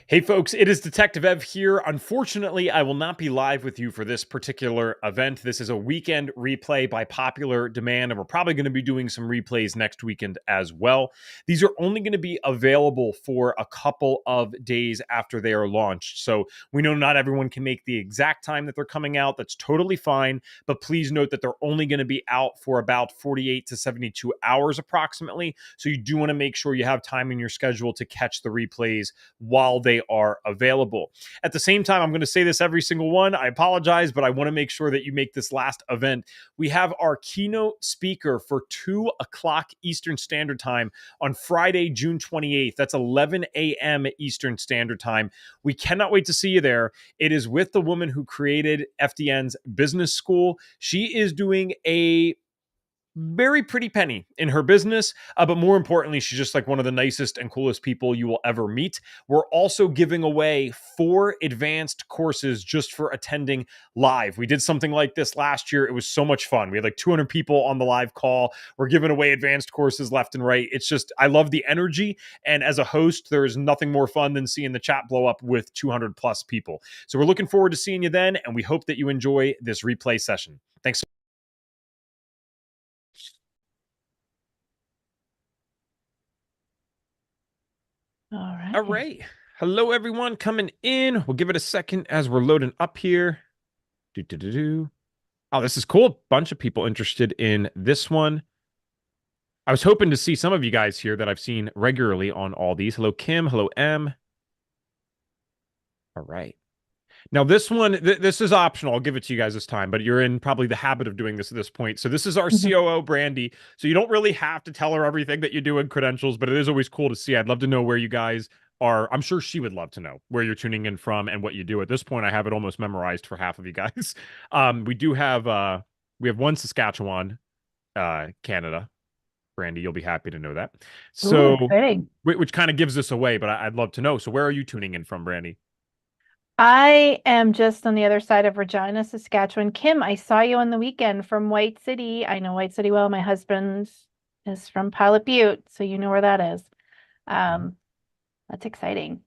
Hey folks, it is Detective Ev here. Unfortunately, I will not be live with you for this particular event. This is a weekend replay by popular demand, and we're probably going to be doing some replays next weekend as well. These are only going to be available for a couple of days after they are launched. So we know not everyone can make the exact time that they're coming out. That's totally fine. But please note that they're only going to be out for about 48 to 72 hours approximately. So you do want to make sure you have time in your schedule to catch the replays while they are available. At the same time, I'm going to say this every single one. I apologize, but I want to make sure that you make this last event. We have our keynote speaker for 2 o'clock Eastern Standard Time on Friday, June 28th. That's 11 a.m. Eastern Standard Time. We cannot wait to see you there. It is with the woman who created FDN's business school. She is doing a very pretty penny in her business, but more importantly, she's just like one of the nicest and coolest people you will ever meet. We're also giving away 4 advanced courses just for attending live. We did something like this last year. It was so much fun. We had like 200 people on the live call. We're giving away advanced courses left and right. It's just, I love the energy. And as a host, there is nothing more fun than seeing the chat blow up with 200 plus people. So we're looking forward to seeing you then. And we hope that you enjoy this replay session. Thanks. All right. Hello, everyone coming in. We'll give it a second as we're loading up here. Oh, this is cool. Bunch of people interested in this one. I was hoping to see some of you guys here that I've seen regularly on all these. Hello, Kim. Hello, M. All right. Now, this one, this is optional. I'll give it to you guys this time, but you're in probably the habit of doing this at this point. So this is our COO, Brandy. So you don't really have to tell her everything that you do in credentials, but it is always cool to see. I'd love to know where you guys are. I'm sure she would love to know where you're tuning in from and what you do. At this point, I have it almost memorized for half of you guys. We have one Saskatchewan, Canada. Brandy, you'll be happy to know that. So, which kind of gives this away, but I'd love to know. So where are you tuning in from, Brandy? I am just on the other side of Regina, Saskatchewan. Kim, I saw you on the weekend from White City. I know White City well. My husband is from Pilot Butte, so you know where that is. That's exciting.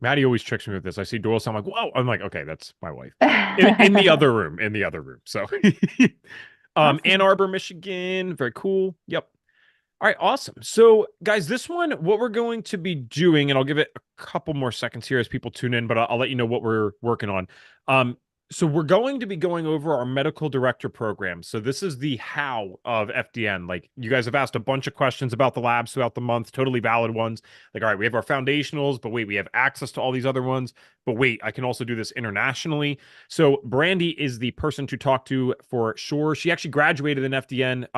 Maddie always tricks me with this. I see Doyle, so I'm like, whoa. I'm like, okay, that's my wife. In the other room. In the other room. So awesome. Ann Arbor, Michigan. Very cool. Yep. All right, awesome. So, guys, this one, what we're going to be doing, and I'll give it a couple more seconds here as people tune in, but I'll let you know what we're working on. So we're going to be going over our medical director program. So this is the how of FDN. Like, you guys have asked a bunch of questions about the labs throughout the month, totally valid ones. Like, all right, we have our foundationals, but wait, we have access to all these other ones. But wait, I can also do this internationally. So Brandy is the person to talk to for sure. She actually graduated in FDN.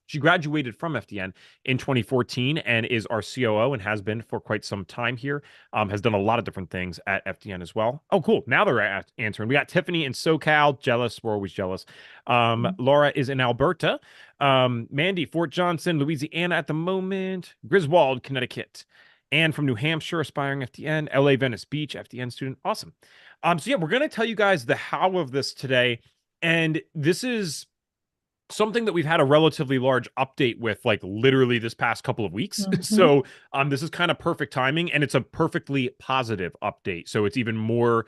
She graduated from FDN in 2014 and is our COO and has been for quite some time here. Has done a lot of different things at FDN as well. Oh, cool. Now they're answering. We got Tiffany in SoCal. Jealous. We're always jealous. Laura is in Alberta. Mandy, Fort Johnson, Louisiana at the moment. Griswold, Connecticut. Anne from New Hampshire, aspiring FDN. LA, Venice Beach, FDN student. Awesome. So yeah, we're going to tell you guys the how of this today. And this is something that we've had a relatively large update with, like literally this past couple of weeks. So this is kind of perfect timing, and it's a perfectly positive update. So it's even more,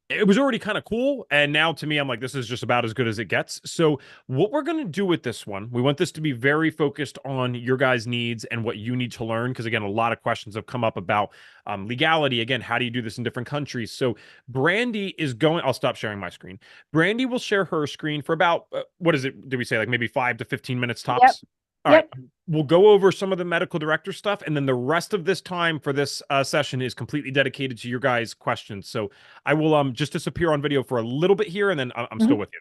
it was already kind of cool, and now to me, I'm like, this is just about as good as it gets. So what we're going to do with this one, we want this to be very focused on your guys' needs and what you need to learn, because again, a lot of questions have come up about legality. Again, how do you do this in different countries? So Brandy is going, I'll stop sharing my screen. Brandy will share her screen for about, what is it, did we say, like maybe 5 to 15 minutes tops? Yep. All right, we'll go over some of the medical director stuff, and then the rest of this time for this session is completely dedicated to your guys' questions. So I will just disappear on video for a little bit here, and then I'm still with you.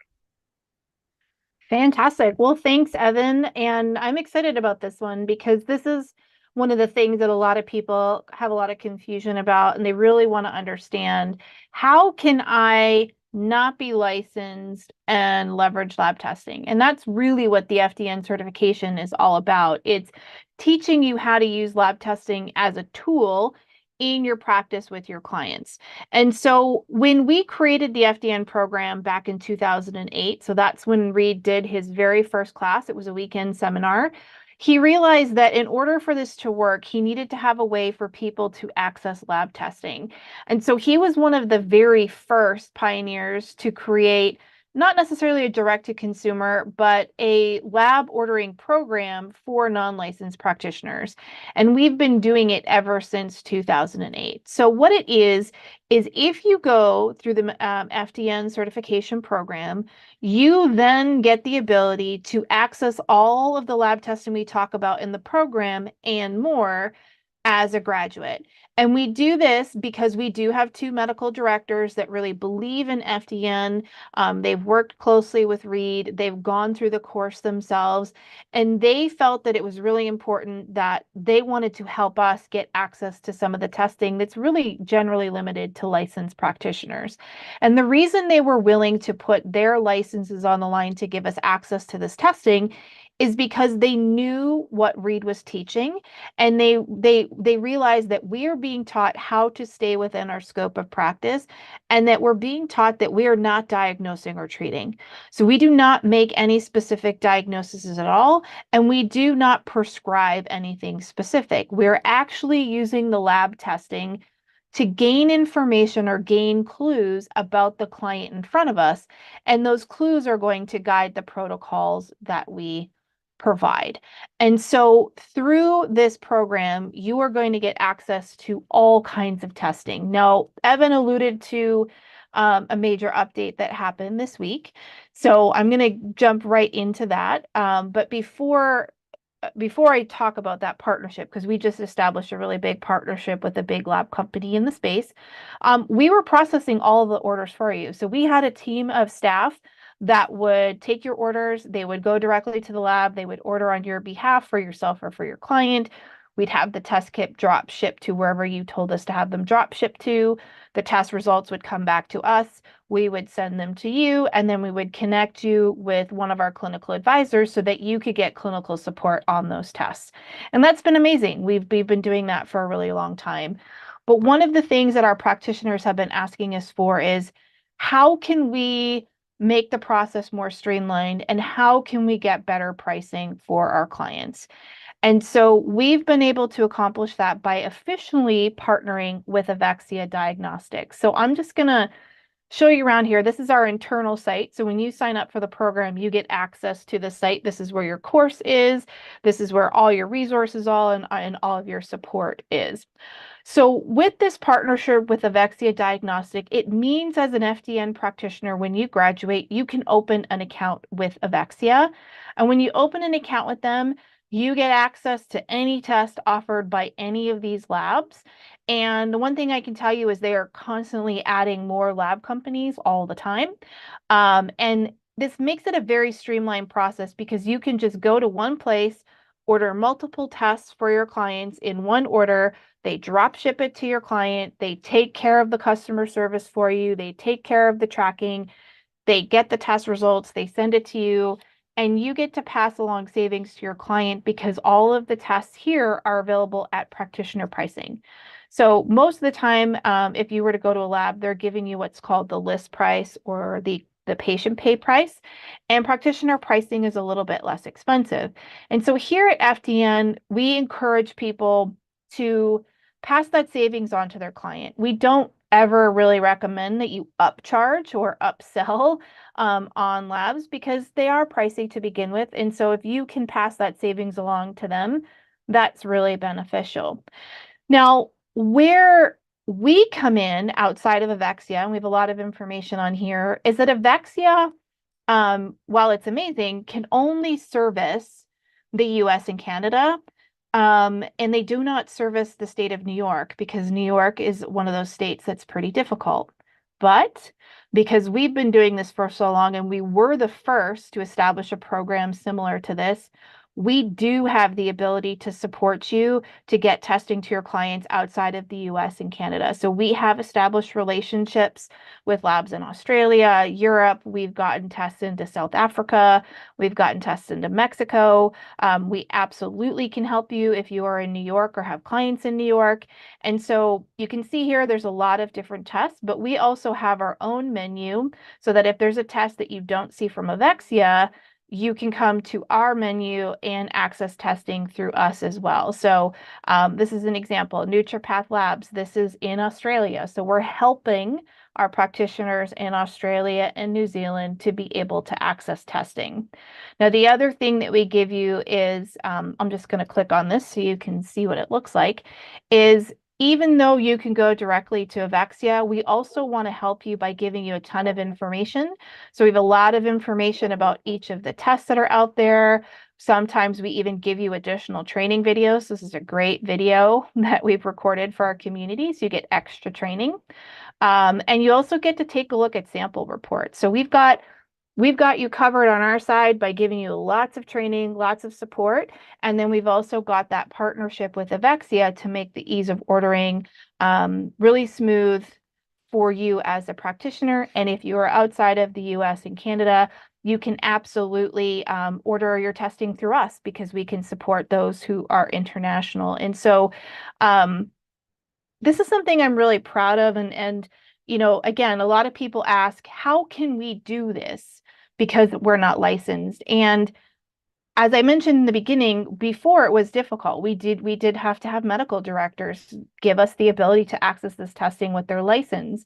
Fantastic. Well, thanks, Evan. And I'm excited about this one because this is one of the things that a lot of people have a lot of confusion about, and they really want to understand, how can I not be licensed and leverage lab testing? And that's really what the FDN certification is all about. It's teaching you how to use lab testing as a tool in your practice with your clients. And so when we created the FDN program back in 2008, so that's when Reed did his very first class, it was a weekend seminar. He realized that in order for this to work, he needed to have a way for people to access lab testing. And so he was one of the very first pioneers to create not necessarily a direct to consumer, but a lab ordering program for non-licensed practitioners. And we've been doing it ever since 2008. So what it is if you go through the FDN certification program, you then get the ability to access all of the lab testing we talk about in the program and more as a graduate. And we do this because we do have two medical directors that really believe in FDN. They've worked closely with Reed. They've gone through the course themselves, and they felt that it was really important that they wanted to help us get access to some of the testing that's really generally limited to licensed practitioners. And the reason they were willing to put their licenses on the line to give us access to this testing is because they knew what Reed was teaching, and they realized that we are being taught how to stay within our scope of practice, and that we're being taught that we are not diagnosing or treating. So we do not make any specific diagnoses at all, and we do not prescribe anything specific. We're actually using the lab testing to gain information or gain clues about the client in front of us, and those clues are going to guide the protocols that we provide. And so through this program, you are going to get access to all kinds of testing. Now, Evan alluded to a major update that happened this week. So I'm going to jump right into that. But before I talk about that partnership, because we just established a really big partnership with a big lab company in the space, we were processing all of the orders for you. So we had a team of staff that would take your orders. They would go directly to the lab. They would order on your behalf for yourself or for your client. We'd have the test kit drop shipped to wherever you told us to have them drop shipped to. The test results would come back to us. We would send them to you, and then we would connect you with one of our clinical advisors so that you could get clinical support on those tests. And that's been amazing. We've been doing that for a really long time. But one of the things that our practitioners have been asking us for is, how can we make the process more streamlined, and how can we get better pricing for our clients? And so we've been able to accomplish that by officially partnering with Avexia Diagnostics. So I'm just going to show you around here. This is our internal site. So when you sign up for the program, you get access to the site. This is where your course is. This is where all your resources are, and all of your support is. So with this partnership with Avexia Diagnostic, it means as an FDN practitioner, when you graduate, you can open an account with Avexia. And when you open an account with them, you get access to any test offered by any of these labs. And the one thing I can tell you is they are constantly adding more lab companies all the time. And this makes it a very streamlined process, because you can just go to one place, order multiple tests for your clients in one order. They drop ship it to your client. They take care of the customer service for you. They take care of the tracking. They get the test results. They send it to you, and you get to pass along savings to your client, because all of the tests here are available at practitioner pricing. So most of the time, if you were to go to a lab, they're giving you what's called the list price, or the patient pay price, and practitioner pricing is a little bit less expensive. And so here at FDN, we encourage people to pass that savings on to their client. We don't ever really recommend that you upcharge or upsell on labs, because they are pricey to begin with. And so if you can pass that savings along to them, that's really beneficial. Now, where we come in outside of Avexia, and we have a lot of information on here, is that Avexia, while it's amazing, can only service the US and Canada. And they do not service the state of New York, because New York is one of those states that's pretty difficult. But because we've been doing this for so long, and we were the first to establish a program similar to this, we do have the ability to support you to get testing to your clients outside of the US and Canada. So we have established relationships with labs in Australia, Europe. We've gotten tests into South Africa. We've gotten tests into Mexico. We absolutely can help you if you are in New York or have clients in New York. And so you can see here, there's a lot of different tests, but we also have our own menu, so that if there's a test that you don't see from Avexia, you can come to our menu and access testing through us as well. So this is an example, NutriPath Labs. This is in Australia. So we're helping our practitioners in Australia and New Zealand to be able to access testing. Now, the other thing that we give you is, I'm just going to click on this so you can see what it looks like, is even though you can go directly to Avexia, we also want to help you by giving you a ton of information. So we have a lot of information about each of the tests that are out there. Sometimes we even give you additional training videos. This is a great video that we've recorded for our community, so you get extra training. And you also get to take a look at sample reports. So we've got you covered on our side by giving you lots of training, lots of support. And then we've also got that partnership with Avexia to make the ease of ordering really smooth for you as a practitioner. And if you are outside of the US and Canada, you can absolutely order your testing through us because we can support those who are international. And so this is something I'm really proud of. And you know, again, a lot of people ask, how can we do this? Because we're not licensed. And as I mentioned in the beginning, before it was difficult. We did have to have medical directors give us the ability to access this testing with their license.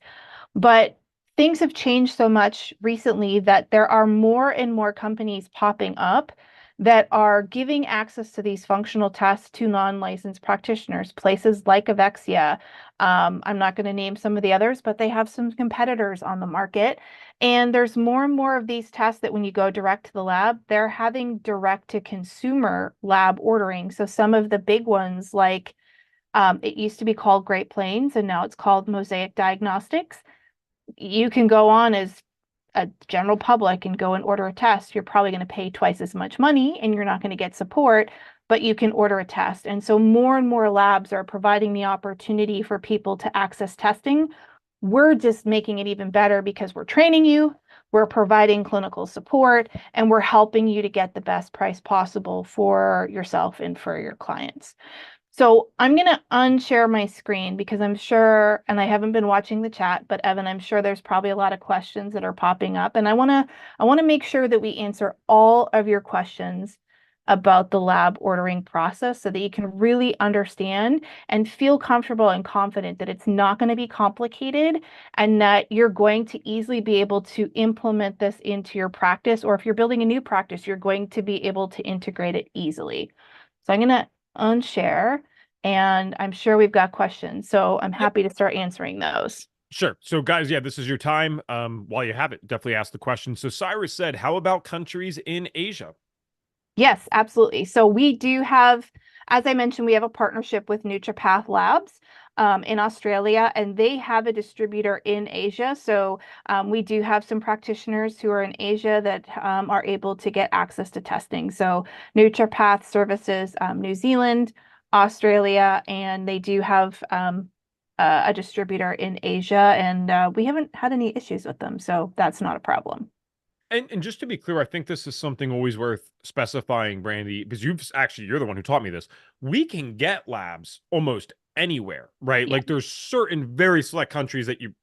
But things have changed so much recently that there are more and more companies popping up that are giving access to these functional tests to non-licensed practitioners, places like Avexia. I'm not going to name some of the others, but they have some competitors on the market. And there's more and more of these tests that when you go direct to the lab, they're having direct to consumer lab ordering. So some of the big ones, like it used to be called Great Plains, and now it's called Mosaic Diagnostics. You can go on as a general public and go and order a test. You're probably going to pay twice as much money and you're not going to get support, but you can order a test. And so more and more labs are providing the opportunity for people to access testing. We're just making it even better because we're training you, we're providing clinical support, and we're helping you to get the best price possible for yourself and for your clients. So I'm going to unshare my screen because I'm sure, and I haven't been watching the chat, but Evan, I'm sure there's probably a lot of questions that are popping up. And I want to make sure that we answer all of your questions about the lab ordering process so that you can really understand and feel comfortable and confident that it's not going to be complicated and that you're going to easily be able to implement this into your practice. Or if you're building a new practice, you're going to be able to integrate it easily. So I'm going to unshare, and I'm sure we've got questions. So I'm happy to start answering those. Sure. So guys, yeah, this is your time. While you have it, definitely ask the question. So Cyrus said, how about countries in Asia? Yes, absolutely. So we do have, as I mentioned, we have a partnership with NutriPath Labs in Australia, and they have a distributor in Asia. So we do have some practitioners who are in Asia that are able to get access to testing. So NutriPath services New Zealand, Australia, and they do have a distributor in Asia, and we haven't had any issues with them. So that's not a problem. And just to be clear, I think this is something always worth specifying, Brandy, because you're the one who taught me this. We can get labs almost anywhere, right? Yeah. Like there's certain very select countries that you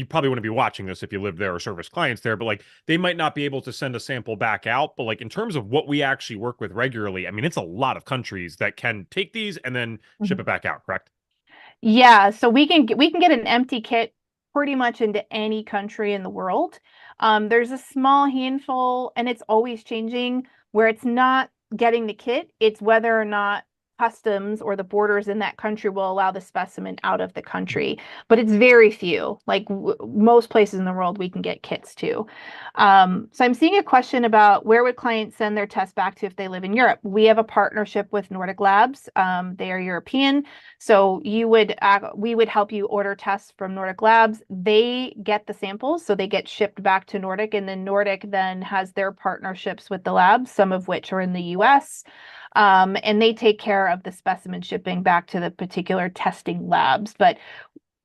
probably wouldn't be watching this if you live there or service clients there, but like they might not be able to send a sample back out. But like in terms of what we actually work with regularly, I mean, it's a lot of countries that can take these and then ship it back out, correct? Yeah, so we can get an empty kit pretty much into any country in the world. There's a small handful, and it's always changing, where it's not getting the kit, it's whether or not customs or the borders in that country will allow the specimen out of the country. But it's very few. Like most places in the world, we can get kits too. So I'm seeing a question about where would clients send their tests back to if they live in Europe. We have a partnership with Nordic Labs. They are European. So we would help you order tests from Nordic Labs. They get the samples, so they get shipped back to Nordic, and then Nordic then has their partnerships with the labs, some of which are in the US. And they take care of the specimen shipping back to the particular testing labs. But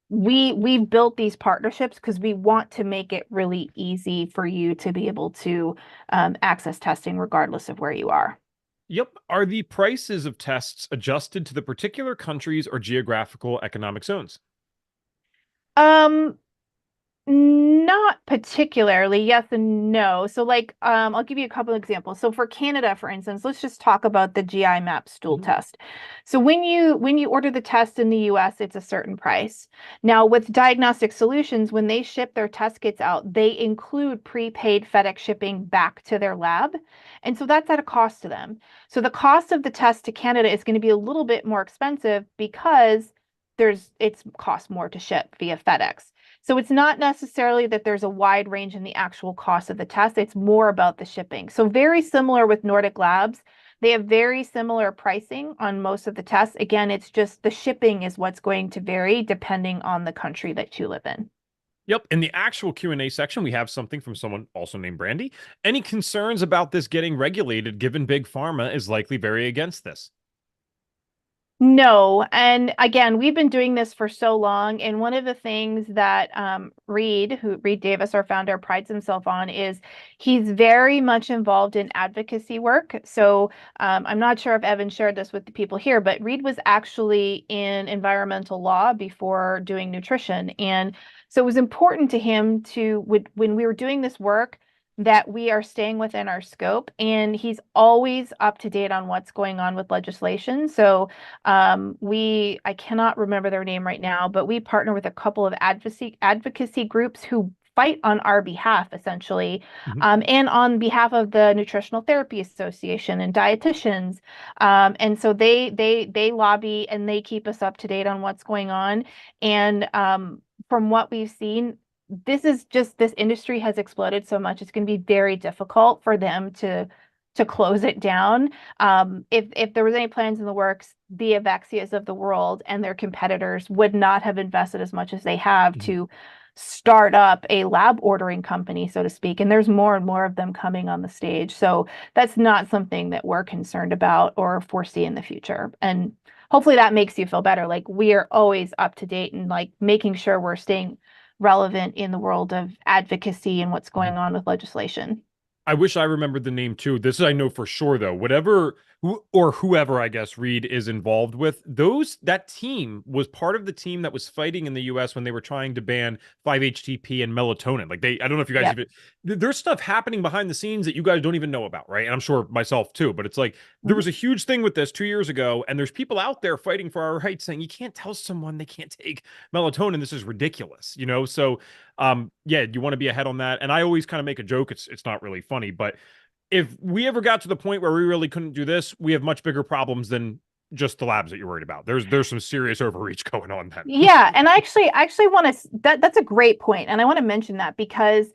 we've built these partnerships because we want to make it really easy for you to be able to access testing regardless of where you are. Yep. Are the prices of tests adjusted to the particular countries or geographical economic zones? Um, Not particularly, yes and no. So like I'll give you a couple examples. So for Canada, for instance, let's just talk about the GI map stool Mhm. test. So when you order the test in the US, it's a certain price. Now with Diagnostic Solutions, when they ship their test kits out, they include prepaid FedEx shipping back to their lab. And so that's at a cost to them. So the cost of the test to Canada is going to be a little bit more expensive because it's cost more to ship via FedEx. So it's not necessarily that there's a wide range in the actual cost of the test. It's more about the shipping. So very similar with Nordic Labs. They have very similar pricing on most of the tests. Again, it's just the shipping is what's going to vary depending on the country that you live in. Yep. In the actual Q&A section, we have something from someone also named Brandy. Any concerns about this getting regulated given Big Pharma is likely very against this? No, and again, we've been doing this for so long, and one of the things that Reed Davis, our founder, prides himself on is he's very much involved in advocacy work. So I'm not sure if Evan shared this with the people here, but Reed was actually in environmental law before doing nutrition, and so it was important to him to when we were doing this work that we are staying within our scope, and he's always up to date on what's going on with legislation. So I cannot remember their name right now, but we partner with a couple of advocacy groups who fight on our behalf, essentially, Mhm. and on behalf of the Nutritional Therapy Association and dietitians. And so they lobby and they keep us up to date on what's going on. And from what we've seen, this industry has exploded so much. It's going to be very difficult for them to close it down. If there was any plans in the works, the Avexias of the world and their competitors would not have invested as much as they have Mhm. to start up a lab ordering company, so to speak. And there's more and more of them coming on the stage. So that's not something that we're concerned about or foresee in the future. And hopefully that makes you feel better. Like we are always up to date and like making sure we're staying relevant in the world of advocacy and what's going on with legislation. I wish I remembered the name too. This I know for sure though. Whatever or whoever I guess Reed is involved with, that team was part of the team that was fighting in the US when they were trying to ban 5-HTP and melatonin. Like I don't know if you guys Yep. even there's stuff happening behind the scenes that you guys don't even know about, right? And I'm sure myself too, but it's like there Mhm. was a huge thing with this 2 years ago, and there's people out there fighting for our rights saying you can't tell someone they can't take melatonin. This is ridiculous, you know? So yeah, you want to be ahead on that. And I always kind of make a joke. It's not really funny, but if we ever got to the point where we really couldn't do this, we have much bigger problems than just the labs that you're worried about. There's some serious overreach going on then. Yeah, and I actually want to that's a great point, and I want to mention that because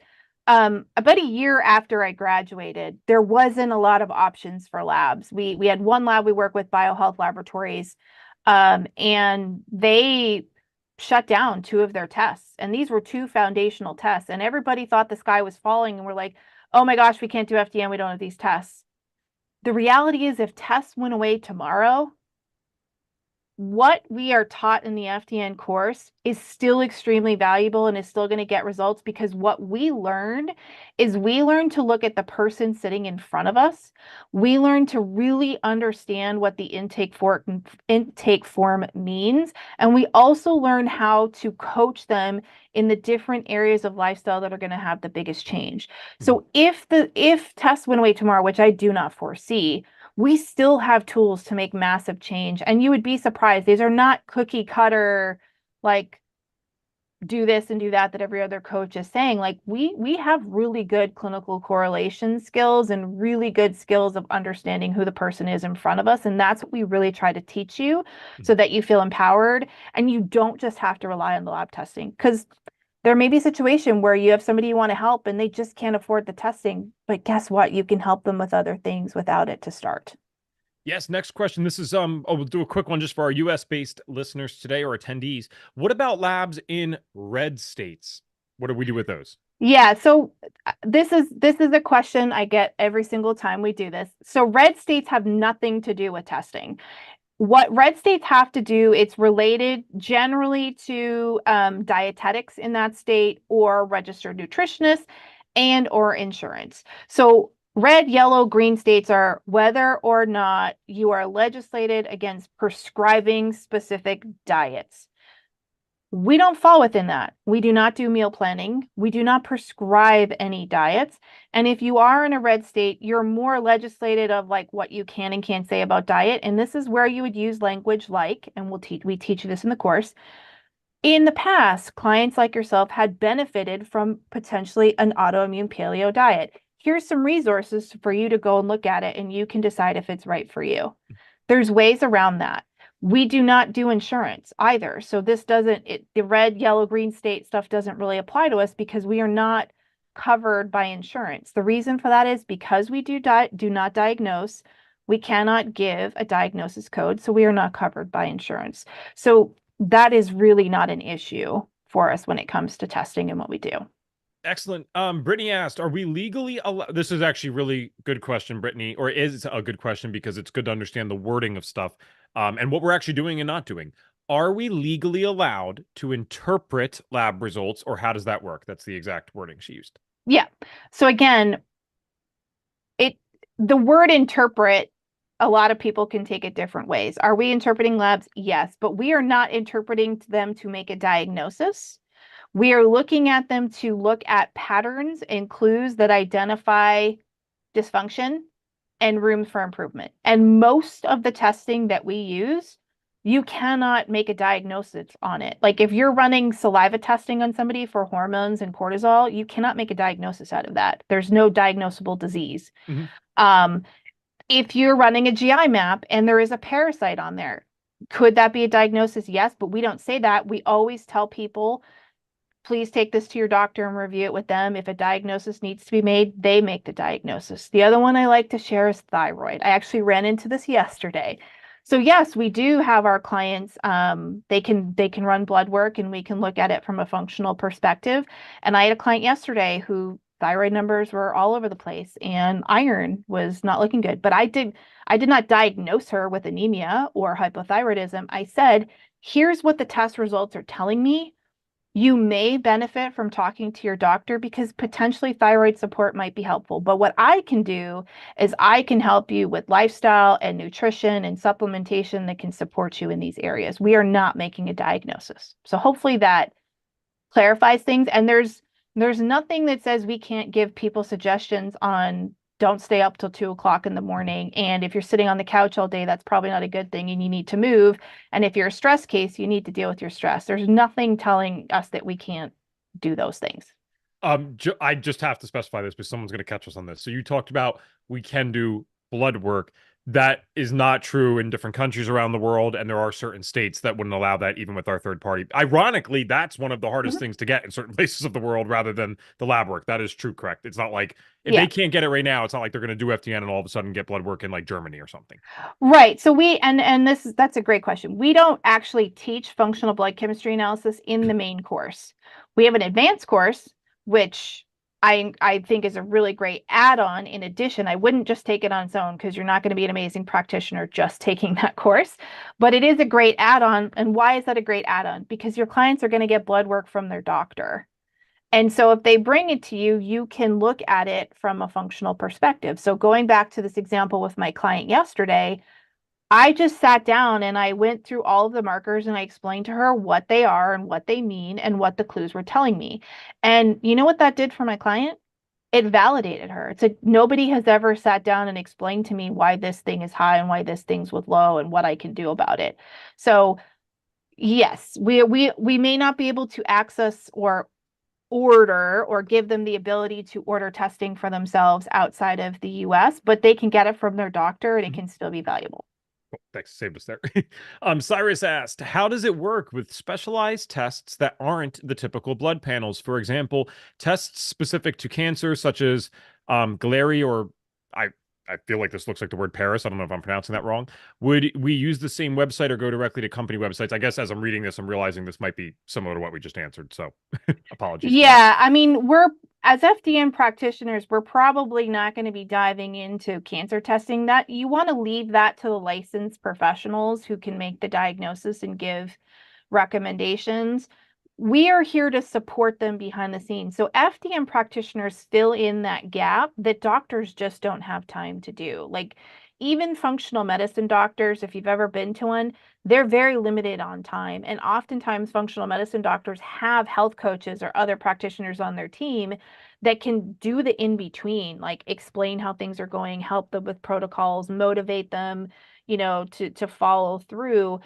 about a year after I graduated, there wasn't a lot of options for labs. We had one lab we work with, BioHealth Laboratories, and they shut down two of their tests, and these were two foundational tests, and everybody thought the sky was falling, and we're like, oh my gosh, we can't do FDN, we don't have these tests. The reality is, if tests went away tomorrow, what we are taught in the FDN course is still extremely valuable and is still going to get results because what we learned is we learned to look at the person sitting in front of us. We learned to really understand what the intake form means. And we also learn how to coach them in the different areas of lifestyle that are going to have the biggest change. So if tests went away tomorrow, which I do not foresee, we still have tools to make massive change. And you would be surprised. These are not cookie cutter, like do this and do that every other coach is saying. Like we have really good clinical correlation skills and really good skills of understanding who the person is in front of us. And that's what we really try to teach you so that you feel empowered and you don't just have to rely on the lab testing. Because there may be a situation where you have somebody you want to help and they just can't afford the testing. But guess what? You can help them with other things without it to start. Yes, next question. This is we'll do a quick one just for our US based listeners today or attendees. What about labs in red states? What do we do with those? Yeah, so this is a question I get every single time we do this. So red states have nothing to do with testing. What red states have to do, it's related generally to dietetics in that state or registered nutritionists and or insurance. So red, yellow, green states are whether or not you are legislated against prescribing specific diets. We don't fall within that. We do not do meal planning. We do not prescribe any diets. And if you are in a red state, you're more legislated of like what you can and can't say about diet. And this is where you would use language like, and we teach you this in the course. In the past, clients like yourself had benefited from potentially an autoimmune paleo diet. Here's some resources for you to go and look at it, and you can decide if it's right for you. There's ways around that. We do not do insurance either. So this doesn't, the red, yellow, green state stuff doesn't really apply to us because we are not covered by insurance. The reason for that is because we do not diagnose, we cannot give a diagnosis code, so we are not covered by insurance. So that is really not an issue for us when it comes to testing and what we do. Excellent. Brittany asked, are we legally allowed? This is actually really good question, Brittany, or is a good question because it's good to understand the wording of stuff, and what we're actually doing and not doing. Are we legally allowed to interpret lab results, or how does that work? That's the exact wording she used. Yeah. So again, the word interpret, a lot of people can take it different ways. Are we interpreting labs? Yes, but we are not interpreting them to make a diagnosis. We are looking at them to look at patterns and clues that identify dysfunction and room for improvement. And most of the testing that we use, you cannot make a diagnosis on it. Like if you're running saliva testing on somebody for hormones and cortisol, you cannot make a diagnosis out of that. There's no diagnosable disease. If you're running a GI map and there is a parasite on there, could that be a diagnosis? Yes, but we don't say that. We always tell people, please take this to your doctor and review it with them. If a diagnosis needs to be made, they make the diagnosis. The other one I like to share is thyroid. I actually ran into this yesterday. So yes, we do have our clients, they can run blood work and we can look at it from a functional perspective. And I had a client yesterday who thyroid numbers were all over the place and iron was not looking good. But I did not diagnose her with anemia or hypothyroidism. I said, here's what the test results are telling me. You may benefit from talking to your doctor because potentially thyroid support might be helpful. But what I can do is I can help you with lifestyle and nutrition and supplementation that can support you in these areas. We are not making a diagnosis. So hopefully that clarifies things. And there's nothing that says we can't give people suggestions on don't stay up till 2 o'clock in the morning. And if you're sitting on the couch all day, that's probably not a good thing and you need to move. And if you're a stress case, you need to deal with your stress. There's nothing telling us that we can't do those things. I just have to specify this because someone's going to catch us on this. So you talked about we can do blood work. That is not true in different countries around the world, and there are certain states that wouldn't allow that even with our third party. Ironically, that's one of the hardest things to get in certain places of the world rather than the lab work. That is true, correct? It's not like if they can't get it right now, it's not like they're going to do FDN and all of a sudden get blood work in like Germany or something. Right. So that's a great question. We don't actually teach functional blood chemistry analysis in the main course. We have an advanced course, which I think is a really great add-on. In addition, I wouldn't just take it on its own because you're not going to be an amazing practitioner just taking that course, but it is a great add-on. And why is that a great add-on? Because your clients are going to get blood work from their doctor. And so if they bring it to you, you can look at it from a functional perspective. So going back to this example with my client yesterday, I just sat down and I went through all of the markers and I explained to her what they are and what they mean and what the clues were telling me. And you know what that did for my client? It validated her. It's nobody has ever sat down and explained to me why this thing is high and why this thing's with low and what I can do about it. So yes, we may not be able to access or order or give them the ability to order testing for themselves outside of the US, but they can get it from their doctor and it can still be valuable. Thanks, saved us there. Cyrus asked, how does it work with specialized tests that aren't the typical blood panels? For example, tests specific to cancer, such as Galleri, or I feel like this looks like the word Paris. I don't know if I'm pronouncing that wrong. Would we use the same website or go directly to company websites? I guess as I'm reading this, I'm realizing this might be similar to what we just answered. So apologies. Yeah, I mean, as FDN practitioners, we're probably not going to be diving into cancer testing. That you want to leave that to the licensed professionals who can make the diagnosis and give recommendations. We are here to support them behind the scenes. So FDN practitioners fill in that gap that doctors just don't have time to do. Like even functional medicine doctors, if you've ever been to one, they're very limited on time. And oftentimes, functional medicine doctors have health coaches or other practitioners on their team that can do the in between, like explain how things are going, help them with protocols, motivate them, to follow through.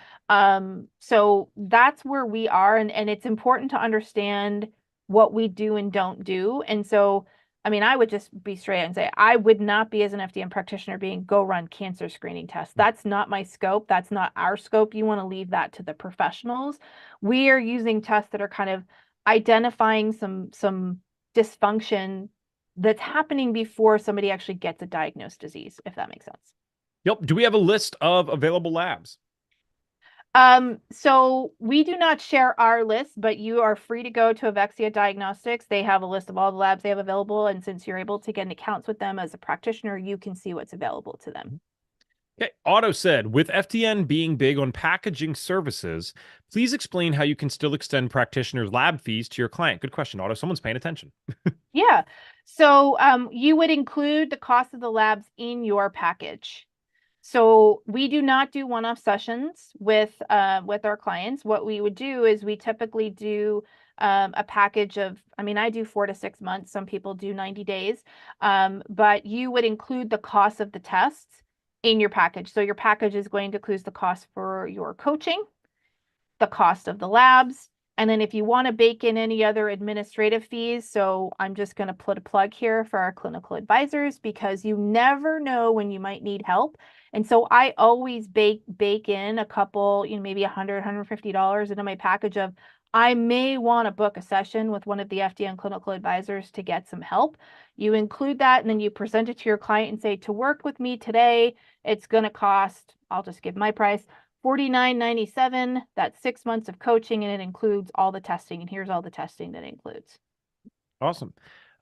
So that's where we are, and it's important to understand what we do and don't do. And so I mean, I would just be straight and say, I would not be as an FDN practitioner being go run cancer screening tests. That's not my scope. That's not our scope. You want to leave that to the professionals. We are using tests that are kind of identifying some dysfunction that's happening before somebody actually gets a diagnosed disease, if that makes sense. Yep. Do we have a list of available labs? So we do not share our list, but you are free to go to Avexia Diagnostics. They have a list of all the labs they have available. And since you're able to get accounts with them as a practitioner, you can see what's available to them. Okay. Otto said, with FDN being big on packaging services, please explain how you can still extend practitioners' lab fees to your client. Good question, Otto. Someone's paying attention. Yeah. So you would include the cost of the labs in your package. So we do not do one-off sessions with our clients. What we would do is we typically do a package of, I mean, I do 4 to 6 months. Some people do 90 days. But you would include the cost of the tests in your package. So your package is going to include the cost for your coaching, the cost of the labs, and then if you want to bake in any other administrative fees, so I'm just going to put a plug here for our clinical advisors because you never know when you might need help. And so I always bake in a couple, maybe $100, $150 into my package of I may want to book a session with one of the FDN clinical advisors to get some help. You include that and then you present it to your client and say, to work with me today, it's going to cost, I'll just give my price, $49.97. That's 6 months of coaching, and it includes all the testing. And here's all the testing that it includes. Awesome.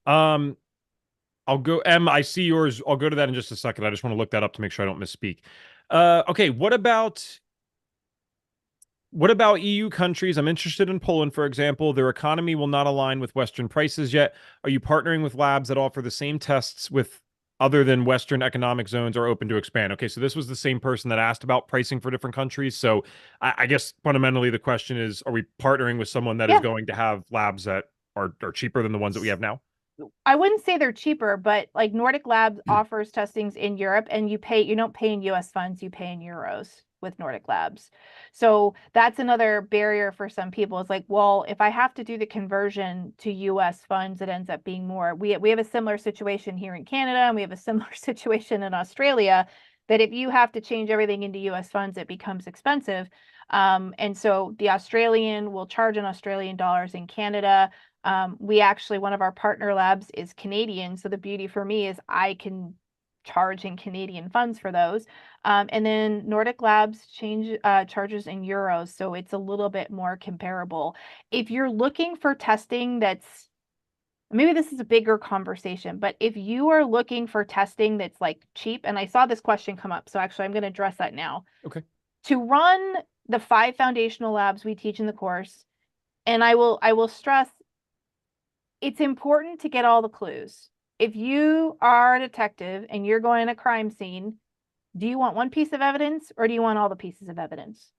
I'll go, Em, I see yours. I'll go to that in just a second. I just want to look that up to make sure I don't misspeak. Okay, what about EU countries? I'm interested in Poland, for example. Their economy will not align with Western prices yet. Are you partnering with labs that offer the same tests with other than Western economic zones are open to expand? Okay, so this was the same person that asked about pricing for different countries. So I guess fundamentally the question is, are we partnering with someone that is going to have labs that are cheaper than the ones that we have now? I wouldn't say they're cheaper, but like Nordic Labs offers testings in Europe and you don't pay in US funds, you pay in euros with Nordic Labs. So that's another barrier for some people. It's like, well, if I have to do the conversion to US funds, it ends up being more. We have a similar situation here in Canada and we have a similar situation in Australia that if you have to change everything into US funds, it becomes expensive. And so the Australian will charge in Australian dollars in Canada. We actually, one of our partner labs is Canadian. So the beauty for me is I can charge in Canadian funds for those. And then Nordic Labs charges in euros. So it's a little bit more comparable. If you're looking for testing that's, maybe this is a bigger conversation, but if you are looking for testing that's like cheap, and I saw this question come up, so actually I'm going to address that now. Okay. To run the 5 foundational labs we teach in the course, and I will stress, it's important to get all the clues. If you are a detective and you're going to a crime scene, do you want one piece of evidence or do you want all the pieces of evidence?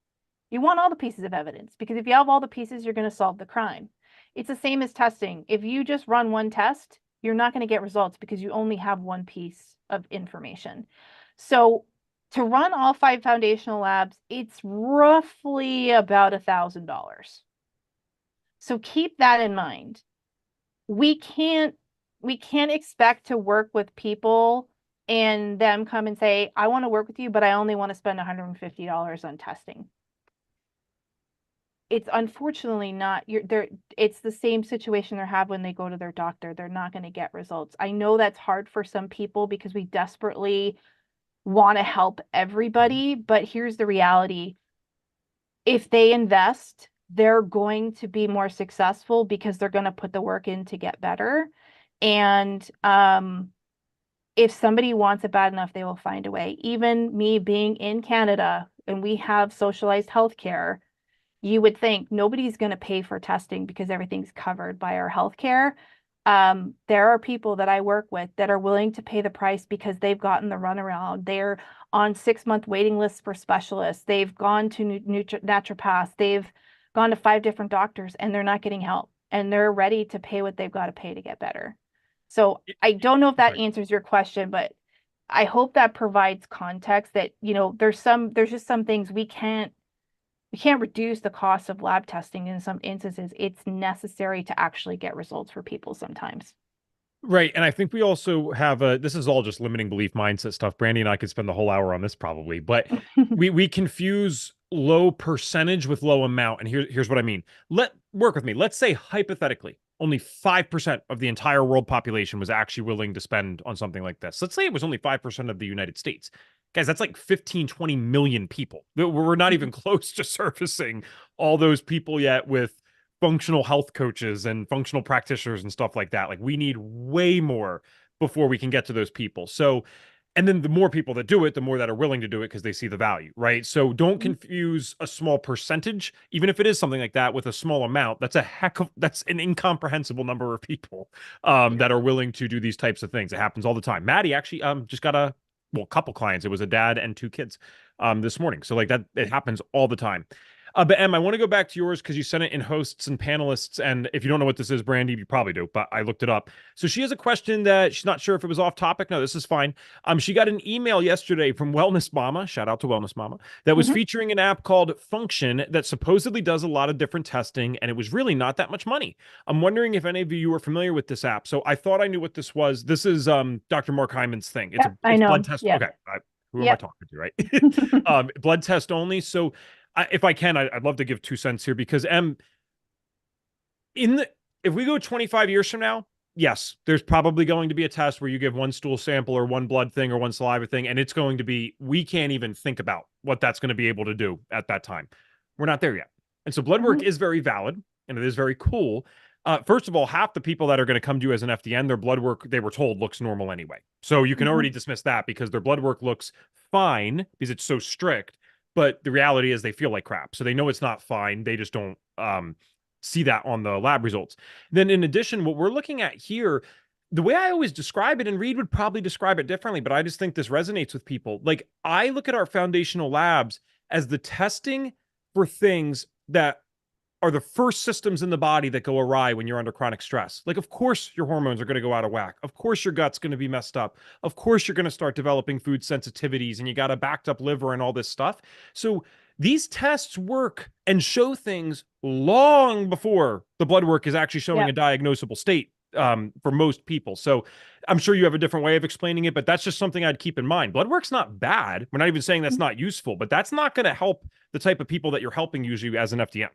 You want all the pieces of evidence because if you have all the pieces, you're going to solve the crime. It's the same as testing. If you just run one test, you're not going to get results because you only have one piece of information. So to run all 5 foundational labs, it's roughly about $1,000. So keep that in mind. We can't expect to work with people and them come and say, I want to work with you, but I only want to spend $150 on testing. It's unfortunately not it's the same situation they have when they go to their doctor. They're not going to get results. I know that's hard for some people because we desperately want to help everybody, but here's the reality. If they invest, they're going to be more successful because they're going to put the work in to get better. And if somebody wants it bad enough, they will find a way. Even me being in Canada and we have socialized healthcare, you would think nobody's going to pay for testing because everything's covered by our healthcare. There are people that I work with that are willing to pay the price because they've gotten the runaround. They're on 6-month waiting lists for specialists. They've gone to naturopaths. They've gone to 5 different doctors and they're not getting help. And they're ready to pay what they've got to pay to get better. So I don't know if that Right. answers your question, but I hope that provides context that, there's just some things we can't reduce the cost of lab testing in some instances. It's necessary to actually get results for people sometimes. Right. And I think we also have this is all just limiting belief mindset stuff. Brandy and I could spend the whole hour on this probably, but we confuse low percentage with low amount. And here's what I mean. Work with me. Let's say hypothetically, only 5% of the entire world population was actually willing to spend on something like this. Let's say it was only 5% of the United States. Guys, that's like 15, 20 million people. We're not even close to surfacing all those people yet with functional health coaches and functional practitioners and stuff like that. Like we need way more before we can get to those people. So, and then the more people that do it, the more that are willing to do it because they see the value, right? So don't confuse a small percentage, even if it is something like that, with a small amount. That's an incomprehensible number of people that are willing to do these types of things. It happens all the time. Maddie actually just got a couple clients. It was a dad and 2 kids this morning. So like that, it happens all the time. But Em, I want to go back to yours because you sent it in hosts and panelists. And if you don't know what this is, Brandy, you probably do, but I looked it up. So she has a question that she's not sure if it was off topic. No, this is fine. She got an email yesterday from Wellness Mama, shout out to Wellness Mama, that was featuring an app called Function that supposedly does a lot of different testing, and it was really not that much money. I'm wondering if any of you are familiar with this app. So I thought I knew what this was. This is Dr. Mark Hyman's thing. It's Yep, I it's blood know. test. Yeah. Okay. Who am I Yep. talking to, right? Blood test only. So if I can, I'd love to give 2 cents here because if we go 25 years from now, yes, there's probably going to be a test where you give one stool sample or one blood thing or one saliva thing, and it's going to be, we can't even think about what that's going to be able to do at that time. We're not there yet. And so blood work is very valid and it is very cool. First of all, half the people that are going to come to you as an FDN, their blood work, they were told, looks normal anyway. So you can already dismiss that because their blood work looks fine because it's so strict. But the reality is they feel like crap. So they know it's not fine. They just don't see that on the lab results. Then in addition, what we're looking at here, the way I always describe it, and Reed would probably describe it differently, but I just think this resonates with people. Like I look at our foundational labs as the testing for things that are the first systems in the body that go awry when you're under chronic stress. Like, of course, your hormones are going to go out of whack. Of course, your gut's going to be messed up. Of course, you're going to start developing food sensitivities and you got a backed up liver and all this stuff. So these tests work and show things long before the blood work is actually showing a diagnosable state for most people. So I'm sure you have a different way of explaining it, but that's just something I'd keep in mind. Blood work's not bad. We're not even saying that's not useful, but that's not going to help the type of people that you're helping usually as an FDN.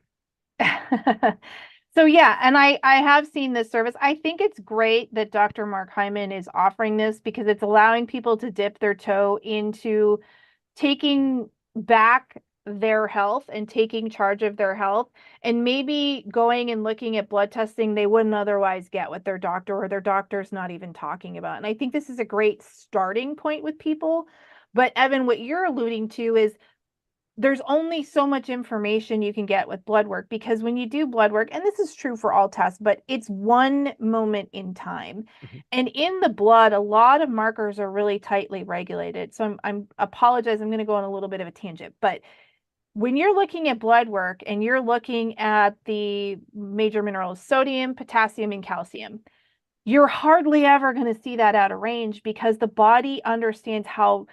So yeah, and I have seen this service. I think it's great that Dr. Mark Hyman is offering this because it's allowing people to dip their toe into taking back their health and taking charge of their health and maybe going and looking at blood testing they wouldn't otherwise get with their doctor or their doctor's not even talking about. And I think this is a great starting point with people. But Evan, what you're alluding to is there's only so much information you can get with blood work because when you do blood work, and this is true for all tests, but it's one moment in time. And in the blood, a lot of markers are really tightly regulated. So I'm apologize, I'm going to go on a little bit of a tangent, but when you're looking at blood work and you're looking at the major minerals, sodium, potassium, and calcium, you're hardly ever going to see that out of range because the body understands how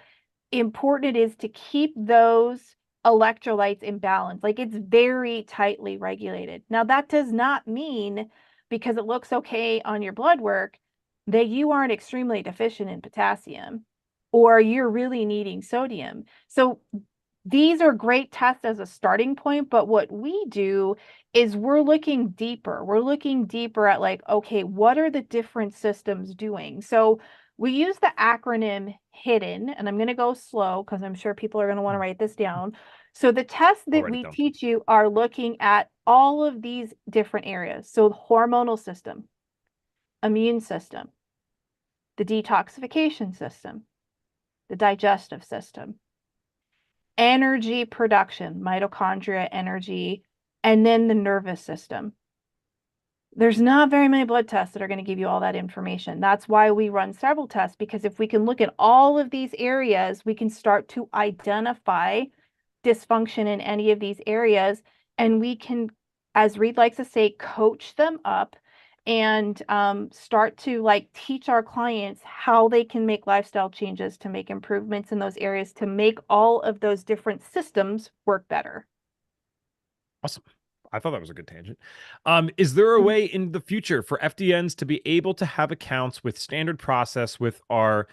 important it is to keep those electrolytes in balance. Like it's very tightly regulated. Now, that does not mean because it looks okay on your blood work that you aren't extremely deficient in potassium or you're really needing sodium. So these are great tests as a starting point, but what we do is we're looking deeper. We're looking deeper at like, okay, what are the different systems doing? So we use the acronym HIDDEN, and I'm going to go slow because I'm sure people are going to want to write this down. So the tests that we teach you are looking at all of these different areas. So the hormonal system, immune system, the detoxification system, the digestive system, energy production, mitochondria, energy, and then the nervous system. There's not very many blood tests that are going to give you all that information. That's why we run several tests, because if we can look at all of these areas, we can start to identify dysfunction in any of these areas, and we can, as Reed likes to say, coach them up and start to like teach our clients how they can make lifestyle changes to make improvements in those areas to make all of those different systems work better. Awesome. I thought that was a good tangent. Is there a way in the future for FDNs to be able to have accounts with standard process with our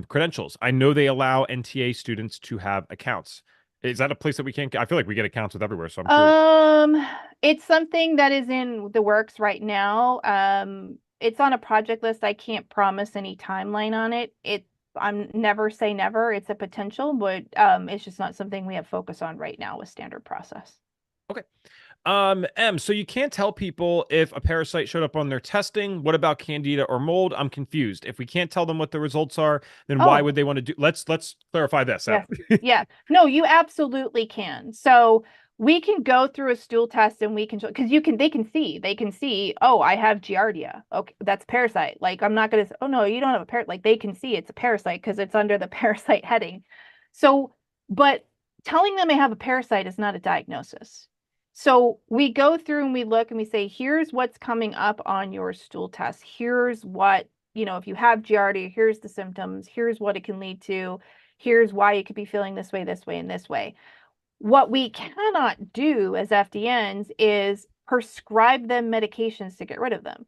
credentials? I know they allow NTA students to have accounts. Is that a place that we can't get? I feel like we get accounts with everywhere, so I'm curious. It's something that is in the works right now. It's on a project list. I can't promise any timeline on it. I'm never say never. It's a potential, but it's just not something we have focus on right now with standard process. Okay. So you can't tell people if a parasite showed up on their testing. What about candida or mold? I'm confused. If we can't tell them what the results are, then why would they want to do? Let's clarify this. Yeah. Yeah. No, you absolutely can. So we can go through a stool test and we can, because they can see, oh, I have Giardia. Okay, that's parasite. Like, I'm not going to, oh no, you don't have a parasite. Like, they can see it's a parasite because it's under the parasite heading. So, but telling them they have a parasite is not a diagnosis. So we go through and we look and we say, here's what's coming up on your stool test. Here's what, if you have Giardia, here's the symptoms. Here's what it can lead to. Here's why you could be feeling this way, and this way. What we cannot do as FDNs is prescribe them medications to get rid of them.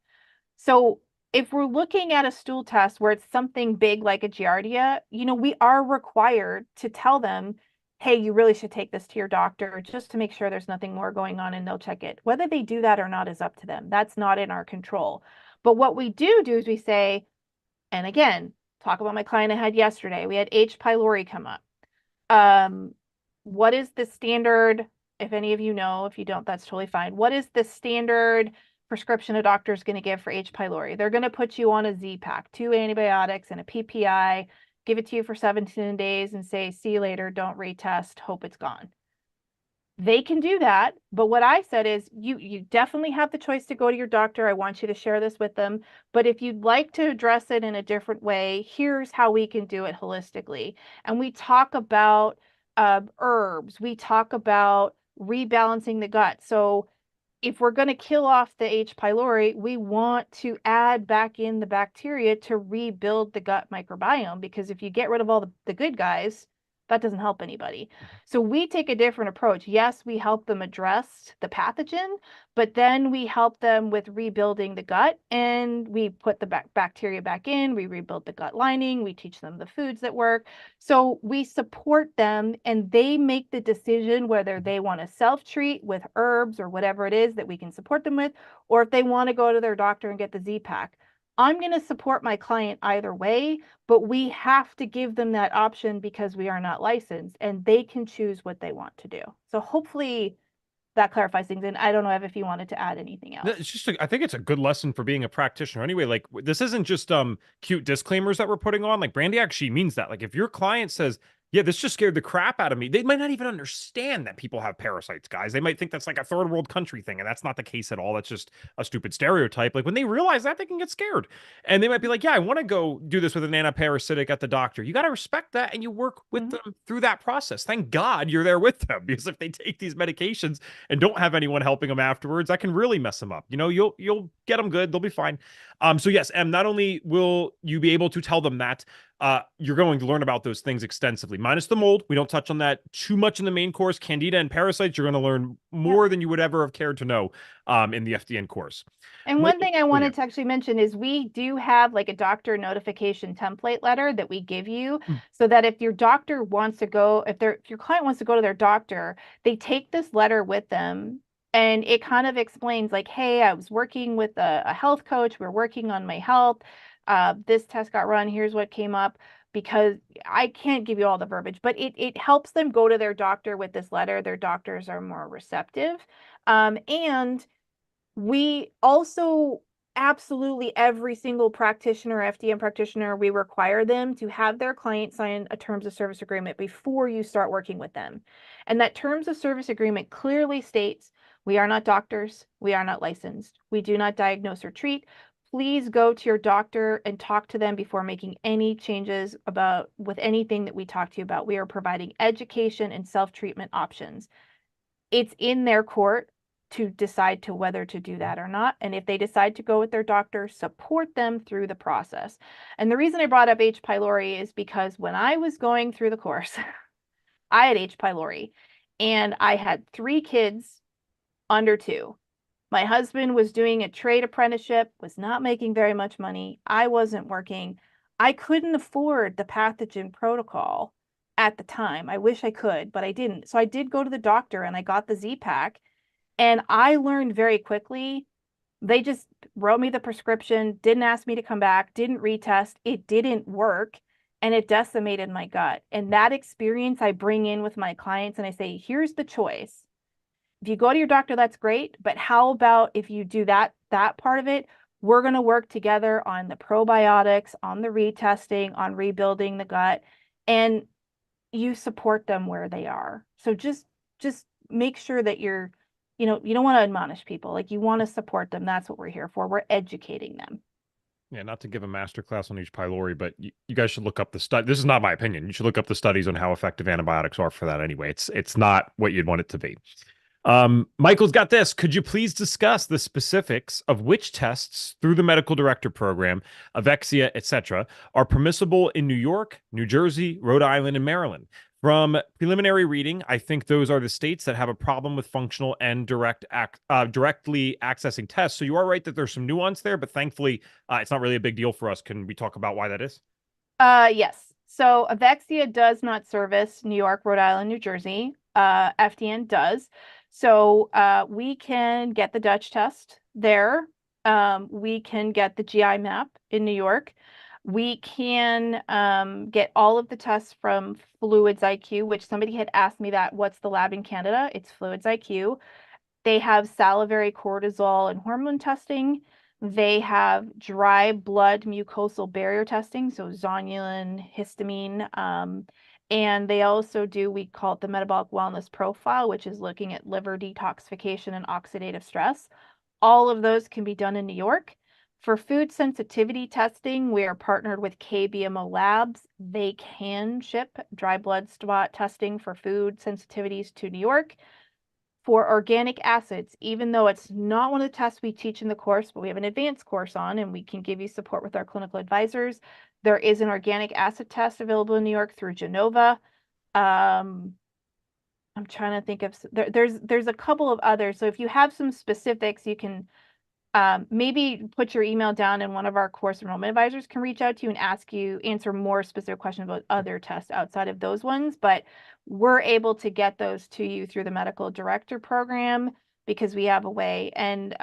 So if we're looking at a stool test where it's something big like a Giardia, we are required to tell them, hey, you really should take this to your doctor just to make sure there's nothing more going on, and they'll check it. Whether they do that or not is up to them. That's not in our control. But what we do is we say, and again, talk about my client I had yesterday. We had H. pylori come up. What is the standard? If any of you know, if you don't, that's totally fine. What is the standard prescription a doctor is going to give for H. pylori? They're going to put you on a Z-Pak, 2 antibiotics and a PPI, give it to you for 17 days and say, see you later, don't retest, hope it's gone. They can do that, but what I said is you definitely have the choice to go to your doctor. I want you to share this with them. But if you'd like to address it in a different way, here's how we can do it holistically. And we talk about herbs. We talk about rebalancing the gut. So if we're going to kill off the H. pylori, we want to add back in the bacteria to rebuild the gut microbiome, because if you get rid of all the good guys, that doesn't help anybody. So we take a different approach. Yes, we help them address the pathogen, but then we help them with rebuilding the gut, and we put the bacteria back in, we rebuild the gut lining, we teach them the foods that work. So we support them, and they make the decision whether they want to self-treat with herbs or whatever it is that we can support them with, or if they want to go to their doctor and get the Z-Pak. I'm going to support my client either way, but we have to give them that option because we are not licensed, and they can choose what they want to do. So hopefully that clarifies things. And I don't know, Ev, if you wanted to add anything else. It's just, I think it's a good lesson for being a practitioner anyway. Like, this isn't just cute disclaimers that we're putting on. Like, Brandy actually means that. Like, if your client says, yeah, this just scared the crap out of me, they might not even understand that people have parasites, guys. They might think that's like a third world country thing, and that's not the case at all. That's just a stupid stereotype. Like, when they realize that, they can get scared, and they might be like, yeah, I want to go do this with an antiparasitic at the doctor. You got to respect that, and you work with them through that process. Thank God you're there with them, because if they take these medications and don't have anyone helping them afterwards, that can really mess them up. You'll get them good. They'll be fine. So yes, not only will you be able to tell them that, you're going to learn about those things extensively, minus the mold. We don't touch on that too much in the main course. Candida and parasites, you're going to learn more than you would ever have cared to know in the FDN course. And one thing I wanted to actually mention is we do have like a doctor notification template letter that we give you, so that if your doctor wants to go, if your client wants to go to their doctor, they take this letter with them. And it kind of explains like, hey, I was working with a health coach. We're working on my health. This test got run. Here's what came up. Because I can't give you all the verbiage, but it helps them go to their doctor with this letter. Their doctors are more receptive. And we also absolutely, every single practitioner, FDN practitioner, we require them to have their client sign a terms of service agreement before you start working with them. And that terms of service agreement clearly states We are not doctors. We are not licensed. We do not diagnose or treat. Please go to your doctor and talk to them before making any changes about with anything that we talk to you about. We are providing education and self-treatment options. It's in their court to decide to whether to do that or not. And if they decide to go with their doctor, support them through the process. And the reason I brought up H. pylori is because when I was going through the course, I had H. pylori and I had 3 kids under 2. My husband was doing a trade apprenticeship, was not making very much money. I wasn't working. I couldn't afford the pathogen protocol at the time. I wish I could, but I didn't. So I did go to the doctor and I got the Z-Pak. And I learned very quickly, they just wrote me the prescription, didn't ask me to come back, didn't retest. It didn't work and it decimated my gut. And that experience I bring in with my clients and I say, here's the choice. If you go to your doctor, that's great. But how about if you do that part of it? We're going to work together on the probiotics, on the retesting, on rebuilding the gut, and you support them where they are. So just make sure that you're, you don't want to admonish people. Like you want to support them. That's what we're here for. We're educating them. Yeah, not to give a master class on H. pylori, but you guys should look up the study. This is not my opinion. You should look up the studies on how effective antibiotics are for that anyway. It's not what you'd want it to be. Michael's got this. Could you please discuss the specifics of which tests through the medical director program, Avexia, etc., are permissible in New York, New Jersey, Rhode Island, and Maryland? From preliminary reading, I think those are the states that have a problem with functional and directly accessing tests. So you are right that there's some nuance there, but thankfully, it's not really a big deal for us. Can we talk about why that is? Yes. So Avexia does not service New York, Rhode Island, New Jersey. FDN does. So we can get the Dutch test there. We can get the GI map in New York. We can get all of the tests from Fluids IQ, which somebody had asked me that, what's the lab in Canada? It's Fluids IQ. They have salivary cortisol and hormone testing. They have dry blood mucosal barrier testing, so zonulin, histamine. And they also do, we call it the metabolic wellness profile, which is looking at liver detoxification and oxidative stress. All of those can be done in New York. For food sensitivity testing, we are partnered with KBMO Labs. They can ship dry blood spot testing for food sensitivities to New York. For organic acids, even though it's not one of the tests we teach in the course, but we have an advanced course on and we can give you support with our clinical advisors, there is an organic acid test available in New York through Genova. I'm trying to think of, there's a couple of others. So if you have some specifics, you can maybe put your email down and one of our course enrollment advisors can reach out to you and answer more specific questions about other tests outside of those ones. But we're able to get those to you through the medical director program because we have a way. And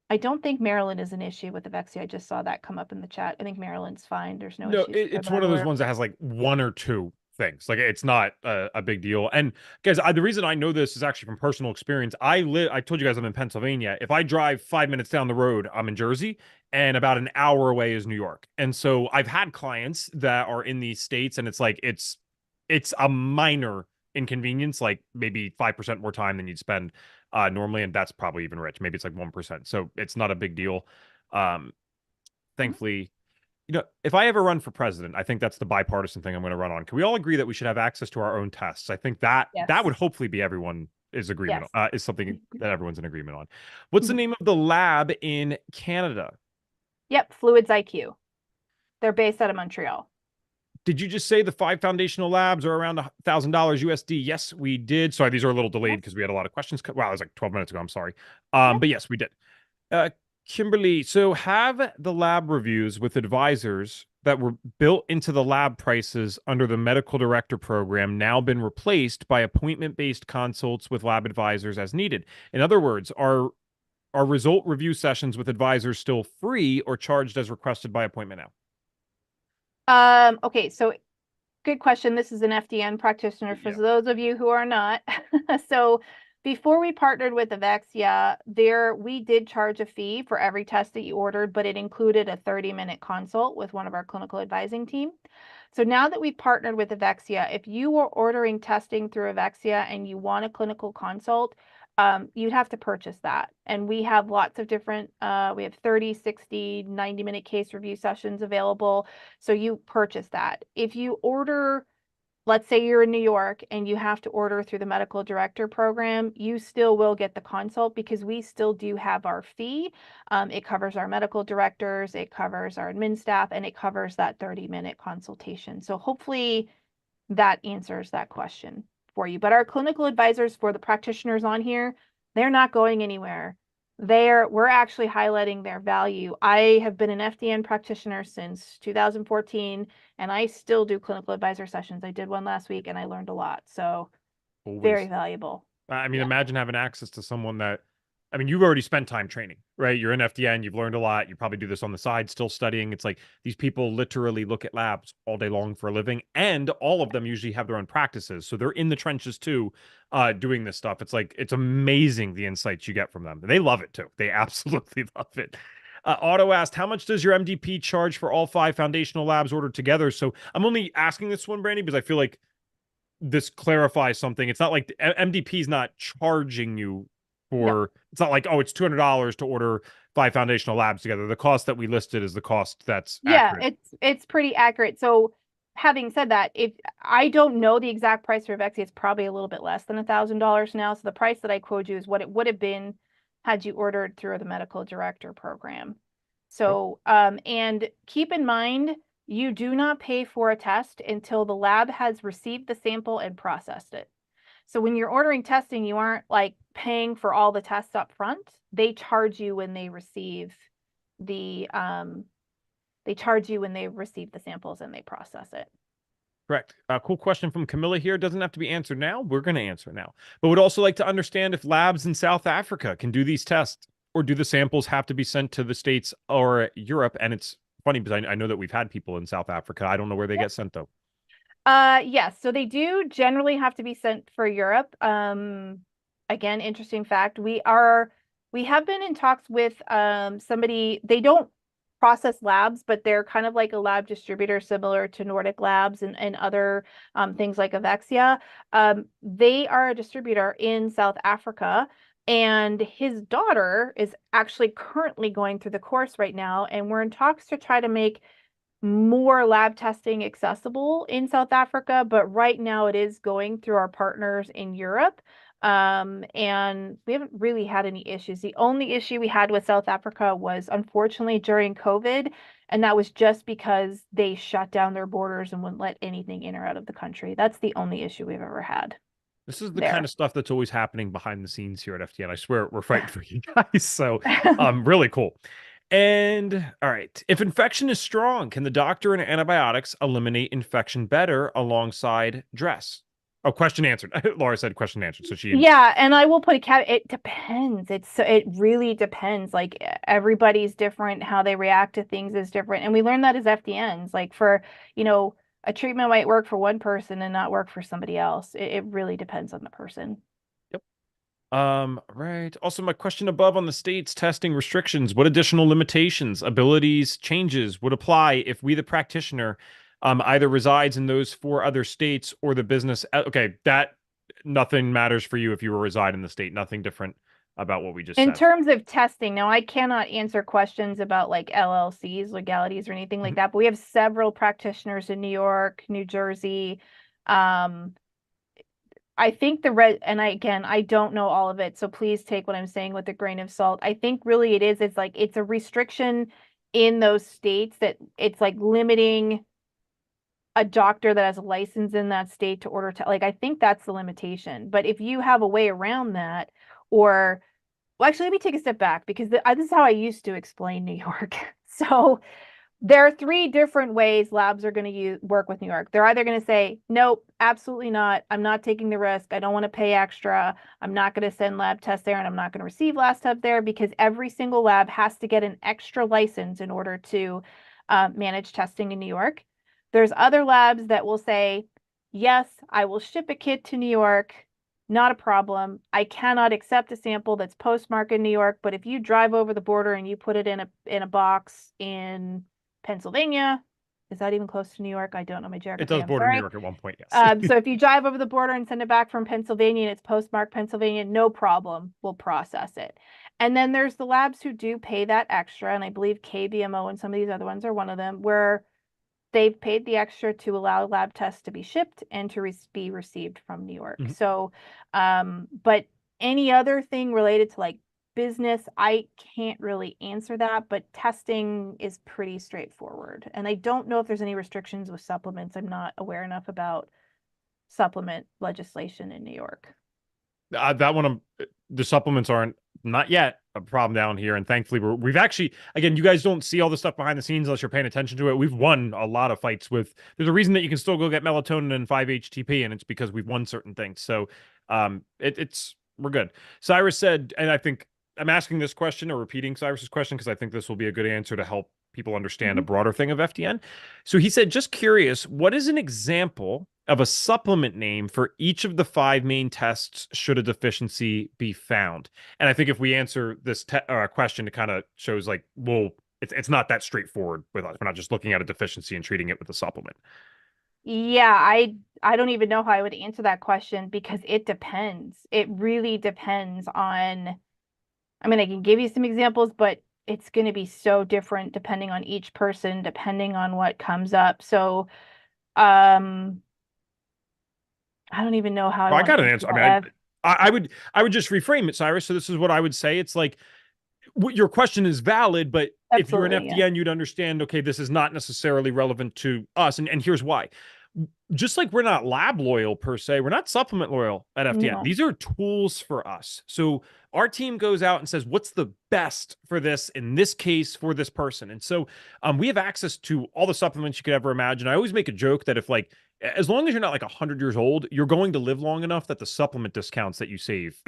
I don't think Maryland is an issue with Avexia. I just saw that come up in the chat. I think Maryland's fine. There's no issues. It's one of those ones that has like 1 or 2 things. Like it's not a big deal. And guys, the reason I know this is actually from personal experience. I told you guys I'm in Pennsylvania. If I drive 5 minutes down the road, I'm in Jersey, and about an hour away is New York. And so I've had clients that are in these states, and it's like it's a minor inconvenience, like maybe 5% more time than you'd spend normally, and that's probably even rich. Maybe it's like 1%. So it's not a big deal. Thankfully. If I ever run for president, I think that's the bipartisan thing I'm going to run on. Can we all agree that we should have access to our own tests? I think that would hopefully be everyone is agreement is something that everyone's in agreement on. What's the name of the lab in Canada? Yep, Fluids IQ. They're based out of Montreal. Did you just say the 5 foundational labs are around $1,000 USD? Yes, we did. Sorry, these are a little delayed because we had a lot of questions. Wow, it was like 12 minutes ago. I'm sorry. But yes, we did. Kimberly, so have the lab reviews with advisors that were built into the lab prices under the medical director program now been replaced by appointment-based consults with lab advisors as needed? In other words, are result review sessions with advisors still free or charged as requested by appointment now? Okay, so good question. This is an FDN practitioner for those of you who are not. So before we partnered with Avexia, we did charge a fee for every test that you ordered, but it included a 30-minute consult with one of our clinical advising team. So now that we've partnered with Avexia, if you are ordering testing through Avexia and you want a clinical consult, you'd have to purchase that. And we have lots of different, we have 30, 60, 90-minute case review sessions available. So you purchase that. If you order, let's say you're in New York and you have to order through the medical director program, you still will get the consult because we still do have our fee. It covers our medical directors, it covers our admin staff, and it covers that 30-minute consultation. So hopefully that answers that question for you. But our clinical advisors for the practitioners on here, they're not going anywhere. We're actually highlighting their value. I have been an FDN practitioner since 2014, and I still do clinical advisor sessions. I did one last week and I learned a lot. So very Always. valuable. I mean, Yeah. imagine having access to someone that, I mean, you've already spent time training, right? You're in FDN, you've learned a lot. You probably do this on the side, still studying. It's like these people literally look at labs all day long for a living, and all of them usually have their own practices. So they're in the trenches too, doing this stuff. It's like, it's amazing the insights you get from them. They love it too. They absolutely love it. Otto asked, how much does your MDP charge for all 5 foundational labs ordered together? So I'm only asking this one, Brandy, because I feel like this clarifies something. It's not like MDP is not charging you for, it's not like, oh, it's $200 to order 5 foundational labs together. The cost that we listed is the cost that's accurate. Yeah, it's pretty accurate. So having said that, if I don't know the exact price for Vexi, it's probably a little bit less than $1,000 now. So the price that I quote you is what it would have been had you ordered through the medical director program. So, and keep in mind, you do not pay for a test until the lab has received the sample and processed it. So when you're ordering testing, you aren't like paying for all the tests up front. They charge you when they receive the samples and they process it. Correct. Cool question from Camilla here. Doesn't have to be answered now. We're going to answer now. But would also like to understand if labs in South Africa can do these tests, or do the samples have to be sent to the States or Europe? And it's funny because I know that we've had people in South Africa. I don't know where they get sent though. Yes, so they do generally have to be sent for Europe. Again, interesting fact. We have been in talks with somebody. They don't process labs, but they're kind of like a lab distributor similar to Nordic Labs and other things like Avexia. They are a distributor in South Africa, and his daughter is actually currently going through the course right now, and we're in talks to try to make more lab testing accessible in South Africa, but right now it is going through our partners in Europe. And we haven't really had any issues. The only issue we had with South Africa was unfortunately during COVID, and that was just because they shut down their borders and wouldn't let anything in or out of the country. That's the only issue we've ever had. This is the kind There. of stuff that's always happening behind the scenes here at FTN. I swear we're fighting for you guys. So, really cool. And all right, if infection is strong, can the doctor and antibiotics eliminate infection better alongside dress? Oh, question answered. Laura said question answered. So she, Yeah, and I will put a caveat. It depends. It really depends. Like everybody's different. How they react to things is different. And we learned that as FDNs. Like for, a treatment might work for one person and not work for somebody else. It really depends on the person. yep. Right. Also, my question above on the state's testing restrictions, what additional limitations, abilities, changes would apply if we, the practitioner, either resides in those 4 other states or the business? Okay, that nothing matters for you if you reside in the state. Nothing different about what we just In said. terms of testing, now I cannot answer questions about like LLCs, legalities, or anything like that, but we have several practitioners in New York, New Jersey. I think I don't know all of it, so please take what I'm saying with a grain of salt. I think really it's like it's a restriction in those states that it's like limiting a doctor that has a license in that state to order like I think that's the limitation. But if you have a way around that, or well, actually, let me take a step back because this is how I used to explain New York. So there are 3 different ways labs are going to work with New York. They're either going to say, nope, absolutely not. I'm not taking the risk. I don't want to pay extra. I'm not going to send lab tests there, and I'm not going to receive lab tests there, because every single lab has to get an extra license in order to manage testing in New York. There's other labs that will say, yes, I will ship a kit to New York. Not a problem. I cannot accept a sample that's postmarked in New York, but if you drive over the border and you put it in a box in Pennsylvania, Is that even close to New York? I don't know my It geography. does I'm border New sorry. York at one point, yes. So if you drive over the border and send it back from Pennsylvania and it's postmarked Pennsylvania, no problem. We'll process it. And then there's the labs who do pay that extra, and I believe KBMO and some of these other ones are one of them, where they've paid the extra to allow lab tests to be shipped and to be received from New York. Mhm. So, but any other thing related to like business, I can't really answer that, but testing is pretty straightforward. And I don't know if there's any restrictions with supplements. I'm not aware enough about supplement legislation in New York. That one, the supplements aren't not yet a problem down here, and thankfully we've actually, again, you guys don't see all the stuff behind the scenes unless you're paying attention to it. We've won a lot of fights with. There's a reason that you can still go get melatonin and 5-HTP, and it's because we've won certain things. So, it's we're good. Cyrus said, and I think I'm asking this question or repeating Cyrus's question because I think this will be a good answer to help people understand a broader thing of FDN. So he said, just curious, what is an example of a supplement name for each of the 5 main tests should a deficiency be found? And I think if we answer this question, it kind of shows like, well, it's not that straightforward with us. We're not just looking at a deficiency and treating it with a supplement. Yeah, I don't even know how I would answer that question because it depends. It really depends on, I mean, I can give you some examples, but it's going to be so different depending on each person, depending on what comes up. So, I don't even know how I Well, I want got to an answer answer. I that, mean, Ev. I would just reframe it, Cyrus. So this is what I would say. It's like your question is valid, but if you're an Absolutely, yeah. FDN, you'd understand, okay, this is not necessarily relevant to us. And here's why. Just like we're not lab loyal per se, we're not supplement loyal at FDN. No. These are tools for us. So our team goes out and says, what's the best for this in this case for this person? And so we have access to all the supplements you could ever imagine. I always make a joke that if like, as long as you're not like 100 years old, you're going to live long enough that the supplement discounts that you save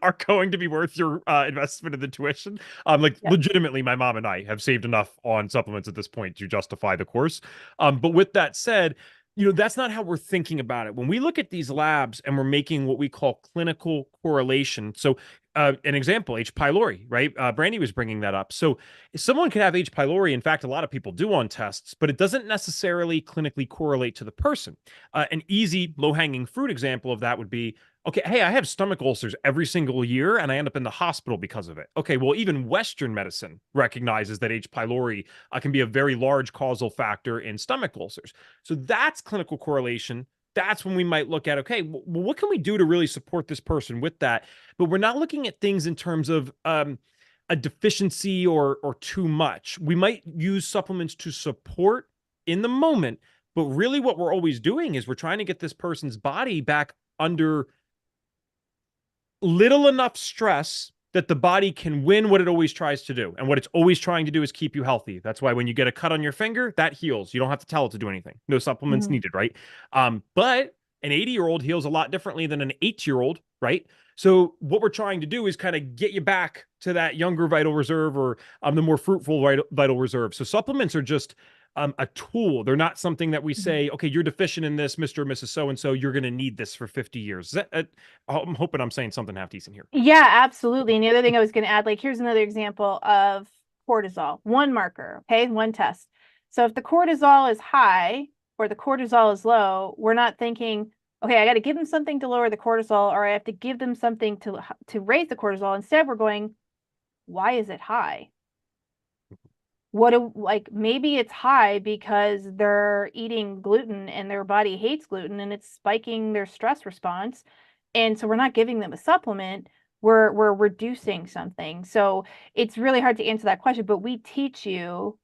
are going to be worth your investment in the tuition. Like Yeah. legitimately, my mom and I have saved enough on supplements at this point to justify the course. But with that said, that's not how we're thinking about it. When we look at these labs and we're making what we call clinical correlation. So, an example, H. pylori, right? Brandy was bringing that up. So, someone could have H. pylori. In fact, a lot of people do on tests, but it doesn't necessarily clinically correlate to the person. An easy, low hanging fruit example of that would be, okay, hey, I have stomach ulcers every single year and I end up in the hospital because of it. Okay, well, even Western medicine recognizes that H. pylori can be a very large causal factor in stomach ulcers. So that's clinical correlation. That's when we might look at, okay, well, what can we do to really support this person with that? But we're not looking at things in terms of a deficiency or too much. We might use supplements to support in the moment, but really what we're always doing is we're trying to get this person's body back under little enough stress that the body can win what it always tries to do. And what it's always trying to do is keep you healthy. That's why when you get a cut on your finger, that heals. You don't have to tell it to do anything. No supplements needed, right? But an 80-year-old heals a lot differently than an 8-year-old, right? So what we're trying to do is kind of get you back to that younger vital reserve or the more fruitful vital reserve. So supplements are just a tool. They're not something that we say, okay, you're deficient in this, Mr. or Mrs. So-and-so, you're going to need this for 50 years. I'm hoping I'm saying something half decent here. Yeah, absolutely. And the other thing I was going to add, like, here's another example of cortisol, one marker, okay, one test. So if the cortisol is high or the cortisol is low, we're not thinking, okay, I got to give them something to lower the cortisol, or I have to give them something to raise the cortisol. Instead, we're going, why is it high? Like maybe it's high because they're eating gluten and their body hates gluten and it's spiking their stress response. And so we're not giving them a supplement, we're reducing something. So it's really hard to answer that question, but we teach you